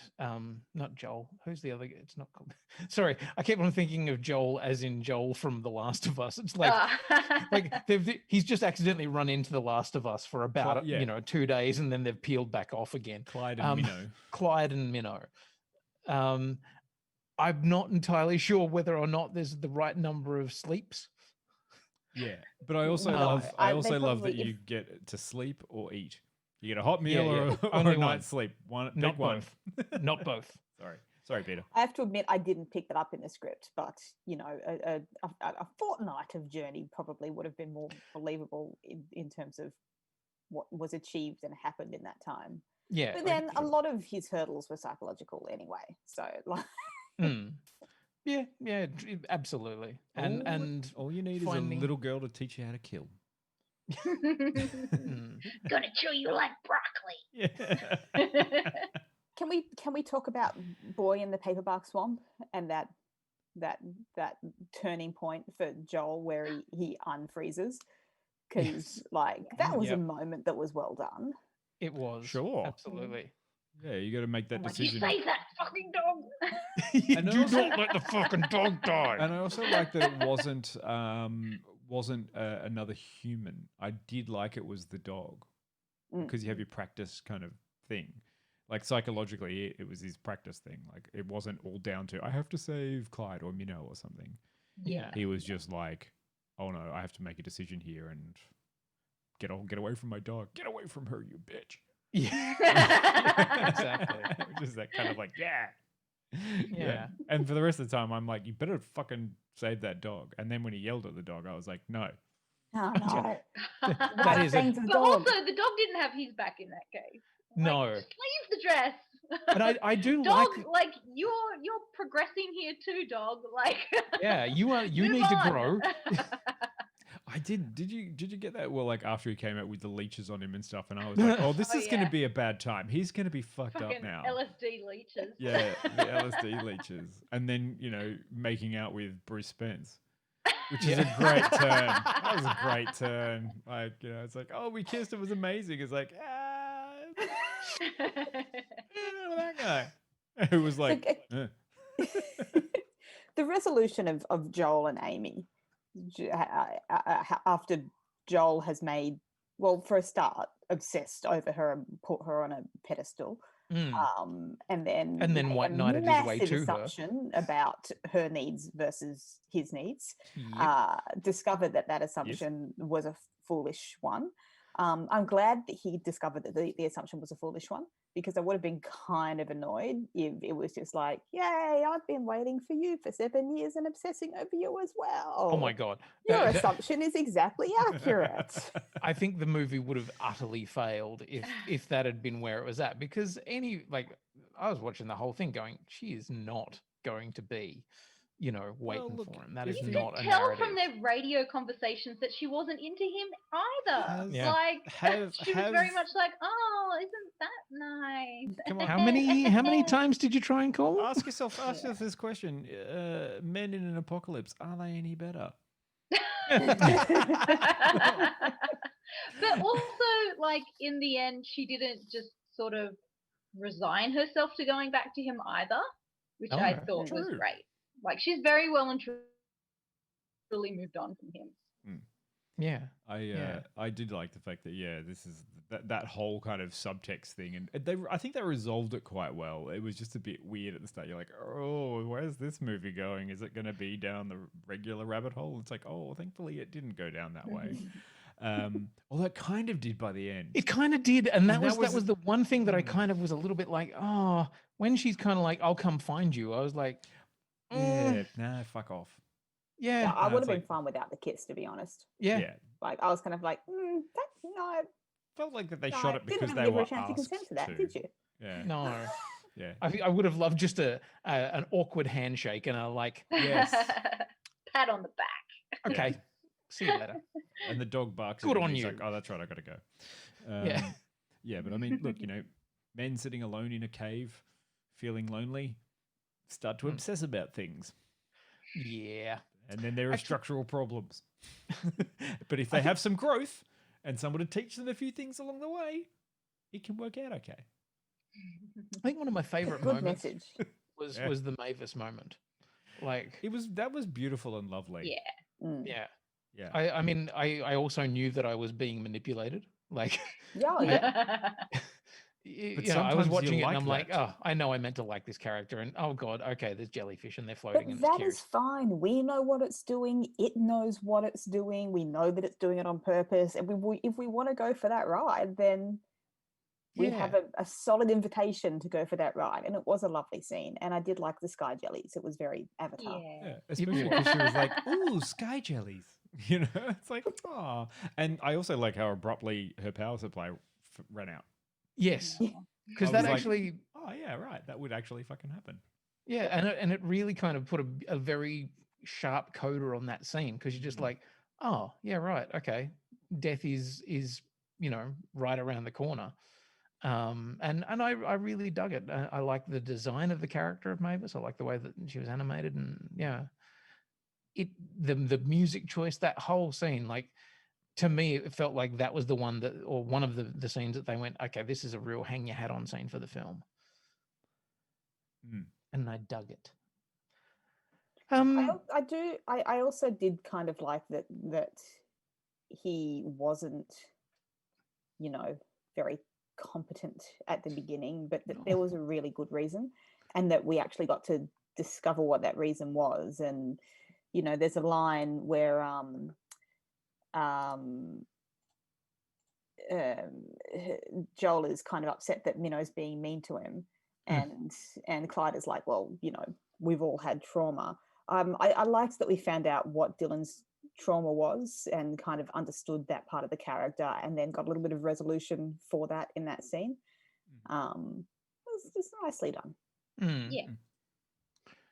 not Joel. Who's the other? It's not called. Sorry, I keep on thinking of Joel as in Joel from The Last of Us. It's like he's just accidentally run into The Last of Us for about 2 days, and then they've peeled back off again. Clyde and Minnow. Clyde and Minnow. I'm not entirely sure whether or not there's the right number of sleeps. Yeah, but I also love that you get to sleep or eat. You get a hot meal or a night's sleep. Not both. Not both. Sorry, Peter. I have to admit, I didn't pick that up in the script, but a fortnight of journey probably would have been more believable in terms of what was achieved and happened in that time. Yeah, but then a lot of his hurdles were psychological anyway. So like. Yeah, absolutely. And all you need is a little girl to teach you how to kill. Gonna chew you like broccoli. Yeah. Can we talk about Boy in the Paperbark Swamp and that turning point for Joel where he unfreezes? Because that was a moment that was well done. It was. Sure. Absolutely. Yeah, you got to make that decision. You save that fucking dog. And do not let the fucking dog die. And I also like that it wasn't another human. I did like it was the dog because you have your practice kind of thing. Like psychologically, it was his practice thing. Like it wasn't all down to I have to save Clyde or Minnow or something. Yeah, he was just like, oh no, I have to make a decision here and get away from my dog. Get away from her, you bitch. Yeah, exactly. Just that kind of like, yeah. And for the rest of the time, I'm like, you better fucking save that dog. And then when he yelled at the dog, I was like, no. Oh, no. That is but also, the dog didn't have his back in that case. No. Just leave the dress. But I do dog, like you're progressing here too, dog. Like yeah, you need to grow. I did. Did you get that? Well, like after he came out with the leeches on him and stuff, and I was like, "Oh, this is going to be a bad time. He's going to be fucked up now." LSD leeches. Yeah, the LSD leeches, and then making out with Bruce Spence, which is a great turn. That was a great turn. Like it's like, "Oh, we kissed. It was amazing." It's like, that guy who was like. The resolution of Joel and Amy. After Joel has made, well, for a start, obsessed over her and put her on a pedestal, and then white knighted his way to assumption about her needs versus his needs. Discovered that assumption was a foolish one. I'm glad that he discovered that the assumption was a foolish one, because I would have been kind of annoyed if it was just like, yay, I've been waiting for you for 7 years and obsessing over you as well. Oh my God. Your assumption is exactly accurate. I think the movie would have utterly failed if that had been where it was at, because I was watching the whole thing going, she is not going to be waiting for him. That is not a narrative. You could tell from their radio conversations that she wasn't into him either. She was very much like, oh, isn't that nice? Come on. How many times did you try and call? Ask yourself this question. Men in an apocalypse, are they any better? But also, in the end, she didn't just sort of resign herself to going back to him either, which I thought was great. She's very well and truly moved on from him. Yeah. I did like the fact that this is that whole kind of subtext thing, and I think they resolved it quite well. It was just a bit weird at the start. You're like, oh, where's this movie going? Is it going to be down the regular rabbit hole? It's like, oh, thankfully it didn't go down that way. Although it kind of did by the end. It kind of did, and that that was was the one thing that I kind of was a little bit like, oh, when she's kind of like, I'll come find you. I was like, yeah, nah, fuck off. Yeah, I No, would it's have been like- fine without the kiss, to be honest. Yeah. Like, I was kind of like, no. Felt like that they No, shot it because didn't they give her were a chance to asked consent to that, to. did you? Yeah. No. Yeah. I would have loved just an awkward handshake and a like, Yes. Pat on the back. okay, see you later. And the dog barks. Good at him, on he's you. Like, oh, that's right. I got to go. Yeah. Yeah, but I mean, look, men sitting alone in a cave, feeling lonely, start to obsess about things. Yeah. And then there are structural problems. But if they have some growth and someone to teach them a few things along the way, it can work out okay. I think one of my favorite Good moments message. was the Mavis moment. Like that was beautiful and lovely. Yeah. Yeah. Yeah. I mean, I also knew that I was being manipulated. Like, Yeah. But I was sometimes you watching it and like I'm like, that. oh, I know I meant to like this character, and oh god, okay, there's jellyfish and they're floating But and that it's is cute. fine. We know what it's doing. It knows what it's doing. We know that it's doing it on purpose. And if we want to go for that ride, then we have a solid invitation to go for that ride. And it was a lovely scene. And I did like the sky jellies. It was very Avatar. Yeah, especially because she was like, ooh, sky jellies. It's like, oh. And I also like how abruptly her power supply ran out. Yes. Because I that was like, actually oh, yeah, right. That would actually fucking happen. Yeah, and it really kind of put a very sharp coda on that scene, because you're just like, oh yeah, right, okay, death is right around the corner, and I really dug it. I like the design of the character of Mavis. I like the way that she was animated, and the music choice, that whole scene, like, to me, it felt like that was the one that, or one of the scenes that they went, okay, this is a real hang your hat on scene for the film. And I dug it. I also did kind of like that he wasn't, very competent at the beginning, but that there was a really good reason, and that we actually got to discover what that reason was. And there's a line where Joel is kind of upset that Minno's being mean to him. And Clyde is like, well, we've all had trauma. I liked that we found out what Dylan's trauma was and kind of understood that part of the character, and then got a little bit of resolution for that in that scene. It was just nicely done. Yeah.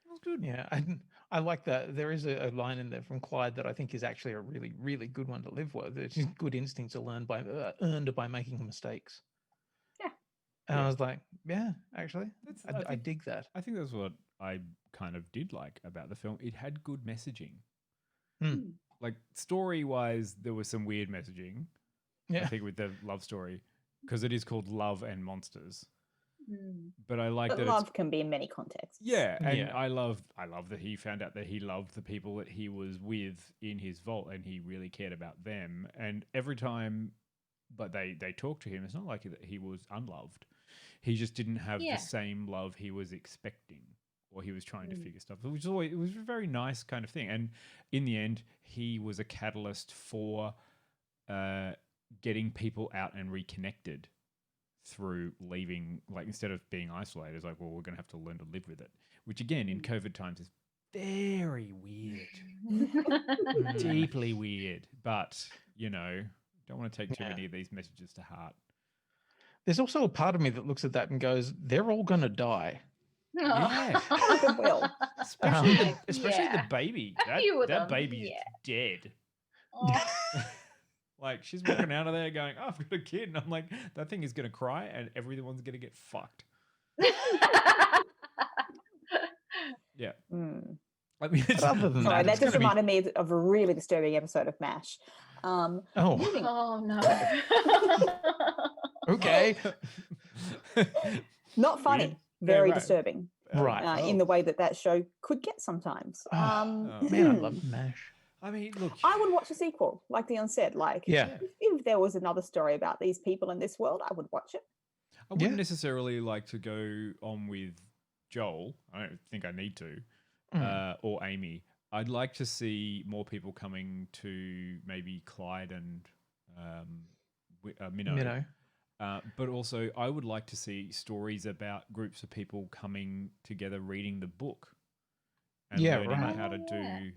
That's good. Yeah, I like that. There is a line in there from Clyde that I think is actually a really, really good one to live with. It's just good instincts are earned by making mistakes. And I was like, yeah, actually, I dig that. I think that's what I kind of did like about the film. It had good messaging. Like, story-wise, there was some weird messaging. Yeah. I think with the love story, because it is called Love and Monsters. But I like that love can be in many contexts. Yeah, and I love that he found out that he loved the people that he was with in his vault, and he really cared about them. And every time, but they talked to him, it's not like that he was unloved. He just didn't have the same love he was expecting, or he was trying to figure stuff. It was a very nice kind of thing. And in the end, he was a catalyst for getting people out and reconnected through leaving. Like, instead of being isolated, it's like, well, we're going to have to learn to live with it. Which, again, in COVID times is very weird. Deeply weird. But, don't want to take too many of these messages to heart. There's also a part of me that looks at that and goes, they're all going to die. Yeah. Will. Especially the baby. That baby is dead. Like, she's walking out of there going, oh, I've got a kid. And I'm like, that thing is going to cry and everyone's going to get fucked. Yeah. I mean, other than sorry, that just be... reminded me of a really disturbing episode of MASH. Oh no. Okay. Not funny. Very disturbing. Right. In the way that show could get sometimes. Man, I love MASH. I mean, look. I would watch a sequel, like Dion said. Like, if there was another story about these people in this world, I would watch it. I wouldn't necessarily like to go on with Joel. I don't think I need to. Or Amy. I'd like to see more people coming to maybe Clyde and Minnow. But also, I would like to see stories about groups of people coming together reading the book and learning how to do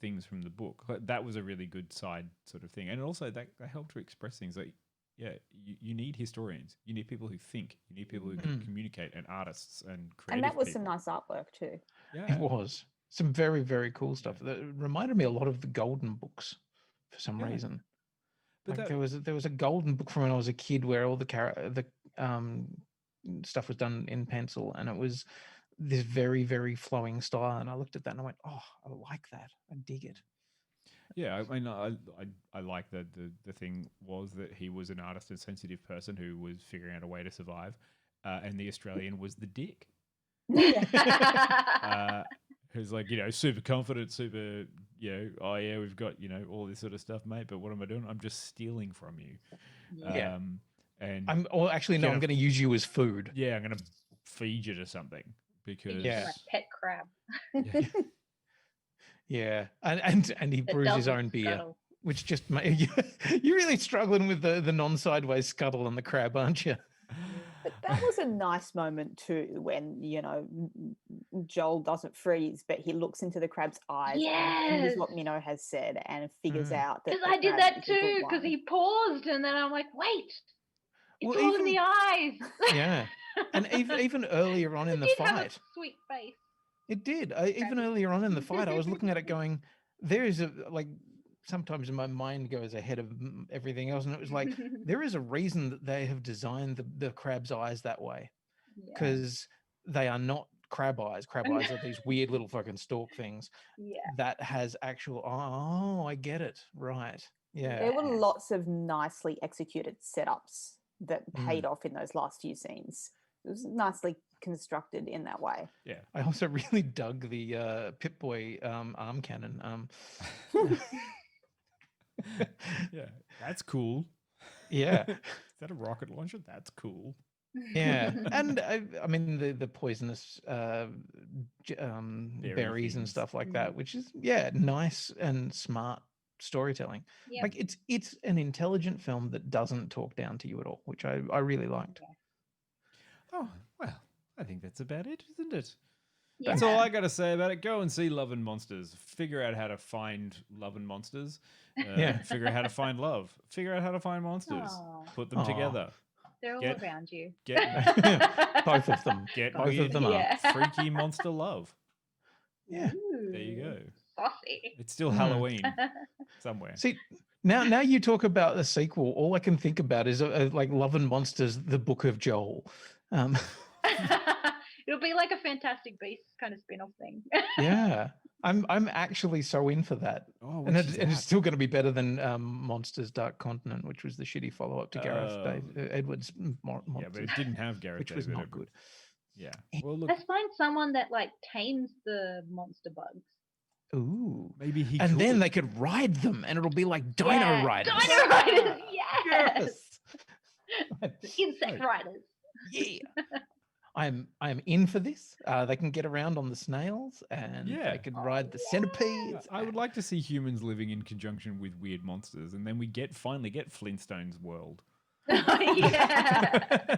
things from the book. That was a really good side sort of thing. And also, that helped to express things. Like, you need historians. You need people who think. You need people who can communicate, and artists and creative And that was people. some nice artwork too. Yeah. It was. Some very, very cool stuff. That reminded me a lot of the Golden books for some reason. But like there was a Golden book from when I was a kid where all the stuff was done in pencil, and it was this very, very flowing style. And I looked at that and I went, "Oh, I like that. I dig it." Yeah, I mean, I like that the thing was that he was an artist and sensitive person who was figuring out a way to survive, and the Australian was the dick. Who's like, super confident, super, oh yeah, we've got, all this sort of stuff, mate. But what am I doing? I'm just stealing from you. Yeah. And I'm going to use you as food. Yeah, I'm going to feed you to something because like pet crab. Yeah, and he brews his own beer, which just you're really struggling with the non-sideways scuttle and the crab, aren't you? But that was a nice moment too, when Joel doesn't freeze, but he looks into the crab's eyes and hears what Minnow has said and figures out that. Because I did that too. Because he paused, and then I'm like, wait, it's all in the eyes. Yeah, and even earlier on in the fight, have a sweet face. It did. Even earlier on in the fight, I was looking at it going, there is sometimes my mind goes ahead of everything else. And it was like, there is a reason that they have designed the crab's eyes that way. Because they are not crab eyes. Crab eyes are these weird little fucking stalk things. Yeah. That has actual, I get it. Right. Yeah. There were lots of nicely executed setups that paid off in those last few scenes. It was nicely constructed in that way. Yeah. I also really dug the Pip-Boy arm cannon. Yeah, that's cool. Yeah. Is that a rocket launcher? That's cool. Yeah. And I mean the poisonous berries and stuff like that, which is nice and smart storytelling. Yep. Like it's an intelligent film that doesn't talk down to you at all, which I really liked. Oh, well, I think that's about it, isn't it? Yeah. That's all I got to say about it. Go and see Love and Monsters. Figure out how to find love and monsters. Figure out how to find love. Figure out how to find monsters. Put them together. They're all around you. Both of them. Get both of them up. Freaky monster love. Yeah. Ooh, there you go. Saucy. It's still Halloween somewhere. See, now you talk about the sequel. All I can think about is like Love and Monsters, the Book of Joel. It'll be like a Fantastic Beasts kind of spin-off thing. Yeah, I'm actually so in for that. Oh, and it's still going to be better than Monsters Dark Continent, which was the shitty follow-up to Gareth Edwards. Monsters, yeah, but it didn't have Gareth which was not Edwards. good. Yeah. Well, look. Let's find someone that like tames the monster bugs. Ooh. Maybe he and then they could ride them, and it'll be like Dino Riders. Dino Riders, yes. Insect Riders. Yeah. I'm in for this. They can get around on the snails, and they can ride the centipedes. I would like to see humans living in conjunction with weird monsters, and then we finally get Flintstones world. Yeah.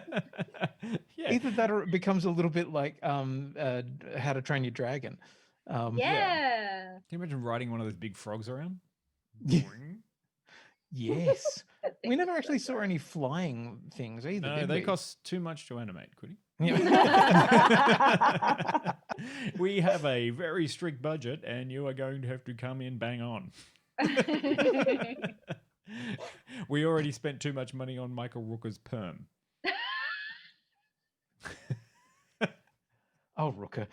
Either that, or it becomes a little bit like How to Train Your Dragon. Yeah. Can you imagine riding one of those big frogs around? Yes. We never actually saw any flying things either. No, did they we? cost too much to animate, Quinny. Yeah. We have a very strict budget, and you are going to have to come in bang on. We already spent too much money on Michael Rooker's perm. Oh, Rooker.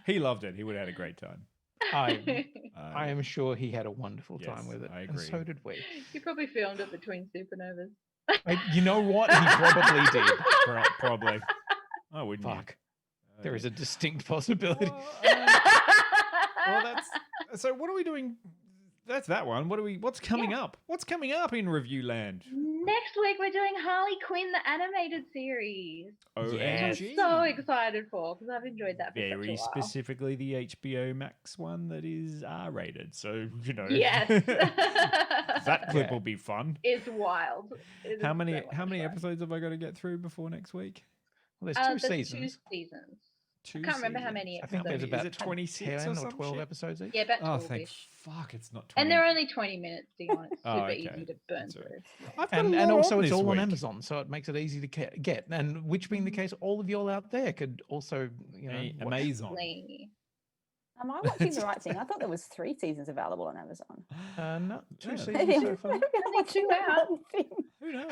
He loved it. He would have had a great time. I am sure he had a wonderful time with it. I agree. And so did we. He probably filmed it between supernovas. You know what? He probably did. Probably. Oh, wouldn't Fuck. There is a distinct possibility. Well, that's... So what are we doing that's that one. What's coming up? What's coming up in review land? Next week we're doing Harley Quinn, the animated series. OMG. Which I'm so excited for because I've enjoyed that for such a Very while. specifically the HBO Max one that is R-rated. So, Yes. that clip will be fun. It's wild. How many episodes have I got to get through before next week? Well, there's 2 seasons. 2 seasons. I can't remember how many I episodes. think there's about 26 10 or or 12 episodes each. Yeah, about 12 thank ish. fuck, it's not 20. And they're only 20 minutes, Dion. It's super okay. easy to burn through. And also it's all on Amazon, so it makes it easy to get. And which being the case, all of y'all out there could also, Amazon. Am I watching the right thing? I thought there was 3 seasons available on Amazon. No, 2 seasons Maybe so far. I'm watching the wrong thing. Who knows?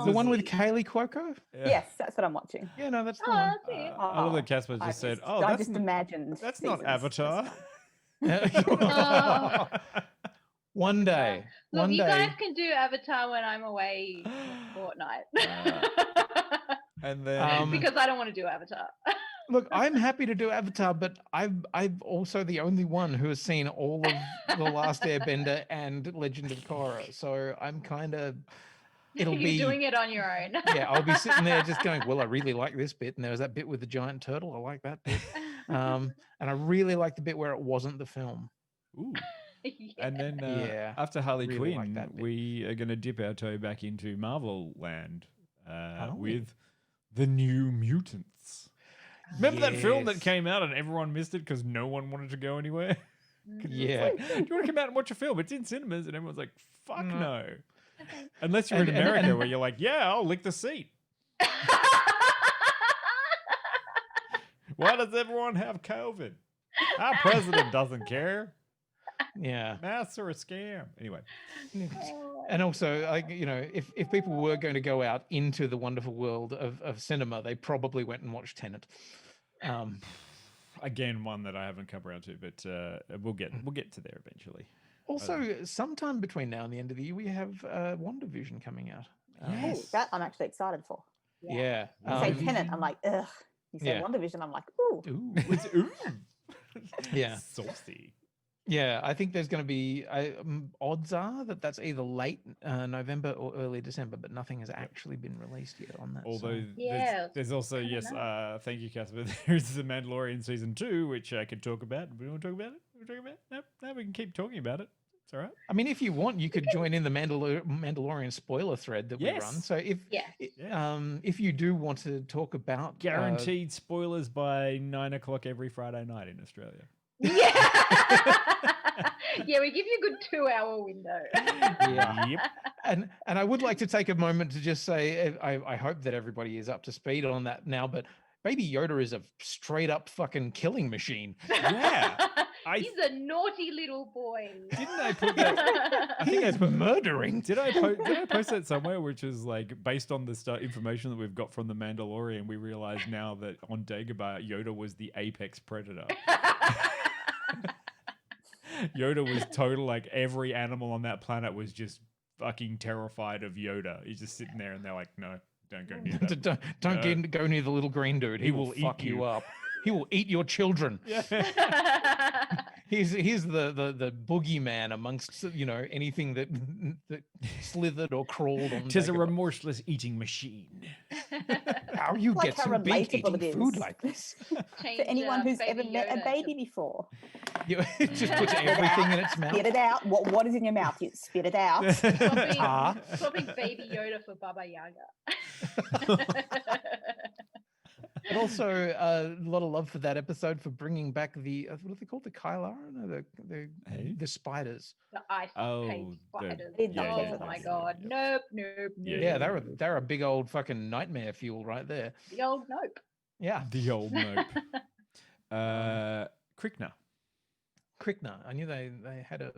The one with Kaylee Cuoco? Yeah. Yes, that's what I'm watching. Yeah, no, that's the one. That's it. I love that Casper just said, "Oh, I that's just not, imagined. that's not seasons. Avatar." One day. Look, One you day. guys can do Avatar when I'm away for a fortnight. And then Because I don't want to do Avatar. Look, I'm happy to do Avatar, but I'm also the only one who has seen all of The Last Airbender and Legend of Korra. So I'm kind of, You're doing it on your own. Yeah, I'll be sitting there just going, well, I really like this bit. And there was that bit with the giant turtle. I like that bit. And I really like the bit where it wasn't the film. Ooh. Yeah. And then Yeah, after Harley really like Quinn, that bit. we are going to dip our toe back into Marvel land with The New Mutants. Remember that film that Yes. came out and everyone missed it because no one wanted to go anywhere? Yeah. Do you want to come out and watch a film? It's in cinemas, and everyone's like, fuck no. Unless you're in And- America where you're like, yeah, I'll lick the seat. Why does everyone have COVID? Our president doesn't care. Yeah. Masks are a scam. Anyway. And also, like, if people were going to go out into the wonderful world of cinema, they probably went and watched Tenet. Again, one that I haven't come around to, but we'll get to there eventually. Also, sometime between now and the end of the year, we have WandaVision coming out. Oh, that I'm actually excited for. Yeah. You say Tenet, I'm like, ugh. You say yeah. WandaVision, I'm like, ooh. Ooh. Yeah. Saucy. Yeah, I think there's going to be odds are that's either late November or early December, but nothing has actually been released yet on that. Although Yeah. there's also, yes, thank you, Casper. There's The Mandalorian Season 2, which I could talk about. We want to talk about it? We talk about it? No, we can keep talking about it. It's all right. I mean, if you want, you could join in the Mandalorian spoiler thread that we run. So if you do want to talk about Guaranteed spoilers by 9 o'clock every Friday night in Australia. Yeah. Yeah, we give you a good 2-hour window. Yeah. Yep. And I would like to take a moment to just say I hope that everybody is up to speed on that now, but Baby Yoda is a straight up fucking killing machine. Yeah. He's a naughty little boy. Didn't I put that? I think He's murdering. Did I post that somewhere, which is like based on the information that we've got from the Mandalorian? We realize now that on Dagobah, Yoda was the apex predator. Yoda was total, like every animal on that planet was just fucking terrified of Yoda. He's just sitting there, and they're like, "No, don't go near that. Don't go near the little green dude. He will fuck you up. He will eat your children." Yeah. He's the boogeyman amongst anything that slithered or crawled on. Tis a Dagobah. remorseless eating machine. How you Like get how some bait relatable eating it food is. like this? Change, For anyone who's Baby ever met a Yoda baby to- before. It just puts everything in its mouth. Spit it out. What is in your mouth? You spit it out. Swapping Baby Yoda for Baba Yaga. But also a lot of love for that episode for bringing back the what are they called? The Kylar? No, the spiders. The ice cave spiders. Yeah, Oh my god. Nope. Yeah, they're a big old fucking nightmare fuel right there. The old nope. Yeah. The old nope. Krykna. I knew they had a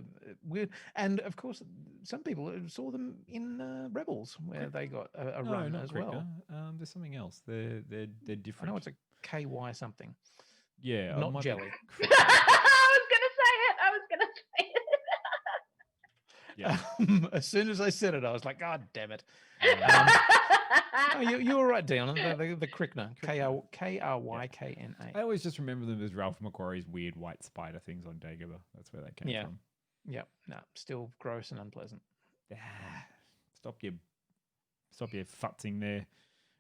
weird, and of course, some people saw them in Rebels where they got a run not as Krykna. well. There's something else. They're different. I know it's a KY something. Yeah, not jelly. I was gonna say it. Yeah. As soon as I said it, I was like, God damn it. Oh, you were right, Dion. The Krykna. Krykna. I always just remember them as Ralph McQuarrie's weird white spider things on Dagobah. That's where they came from. Yep. No, still gross and unpleasant. Stop your futzing there.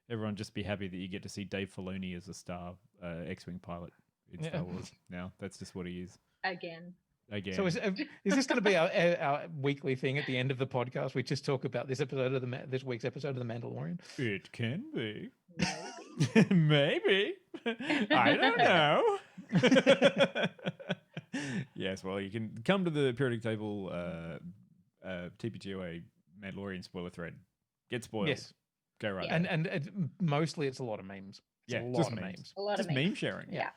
Everyone just be happy that you get to see Dave Filoni as a star X-Wing pilot in Star Wars. Now that's just what he is. Again. So is this going to be our weekly thing at the end of the podcast? We just talk about this week's episode of The Mandalorian. It can be. Maybe. I don't know. Yes, well, you can come to the periodic table TPGOA Mandalorian spoiler thread. Get spoiled. Yes. Go right. And mostly it's a lot of memes. It's a lot of memes. A lot just of memes. meme sharing. Yeah.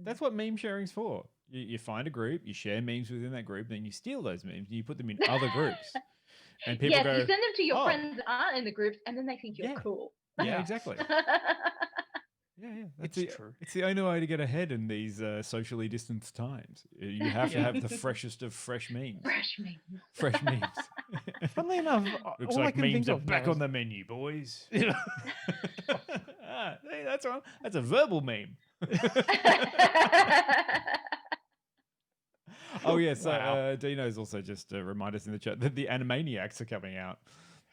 That's what meme sharing's for. You find a group, you share memes within that group, then you steal those memes and you put them in other groups. And people go, you send them to your friends that aren't in the groups, and then they think you're cool. Yeah, exactly. That's true. It's the only way to get ahead in these socially distanced times. You have to have the freshest of fresh memes. Fresh memes. Funnily enough, looks all like I can memes think are of back now on the menu, boys. Hey, that's wrong. That's a verbal meme. Oh yes, Dino's also just remind us in the chat that the Animaniacs are coming out.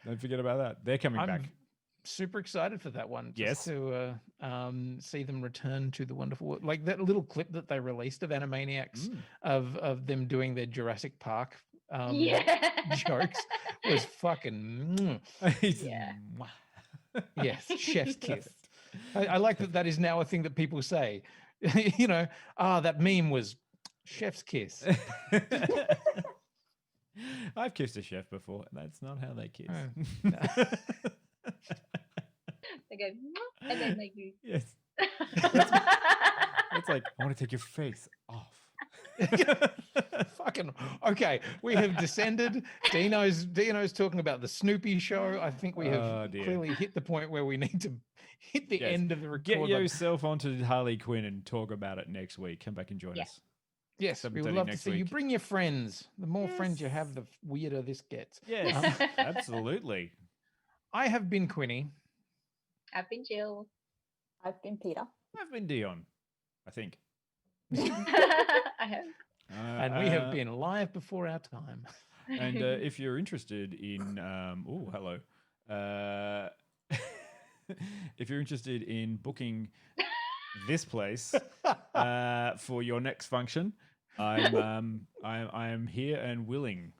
Don't forget about that. They're coming back. Super excited for that one. Yes. To see them return to the wonderful world. Like that little clip that they released of Animaniacs of them doing their Jurassic Park jokes was fucking yes, chef's kiss. I like that is now a thing that people say. That meme was chef's kiss. I've kissed a chef before. That's not how they kiss. They go, and then they do. Yes. It's like, I want to take your face off. Fucking okay. We have descended. Dino's talking about the Snoopy show. I think we have clearly hit the point where we need to hit the end of the record. Get yourself onto Harley Quinn and talk about it next week. Come back and join us. Yes, we would love to see you. Bring your friends. The more friends you have, the weirder this gets. Yes, absolutely. I have been Quinny. I've been Jill. I've been Peter. I've been Dion, I think. I have. And we have been live before our time. And if you're interested in, hello. If you're interested in booking this place for your next function, I am here and willing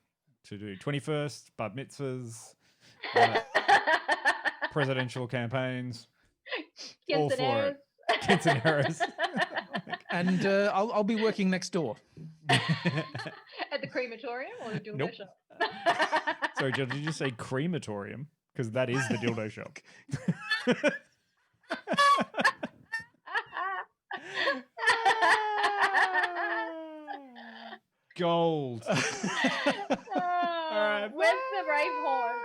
to do 21st, bar mitzvahs, presidential campaigns, all for it. Quinceañeras. And I'll be working next door. At the crematorium or the dildo shop? Sorry, Jill, did you say crematorium? Because that is the dildo shop. Gold. Where's the rave horn?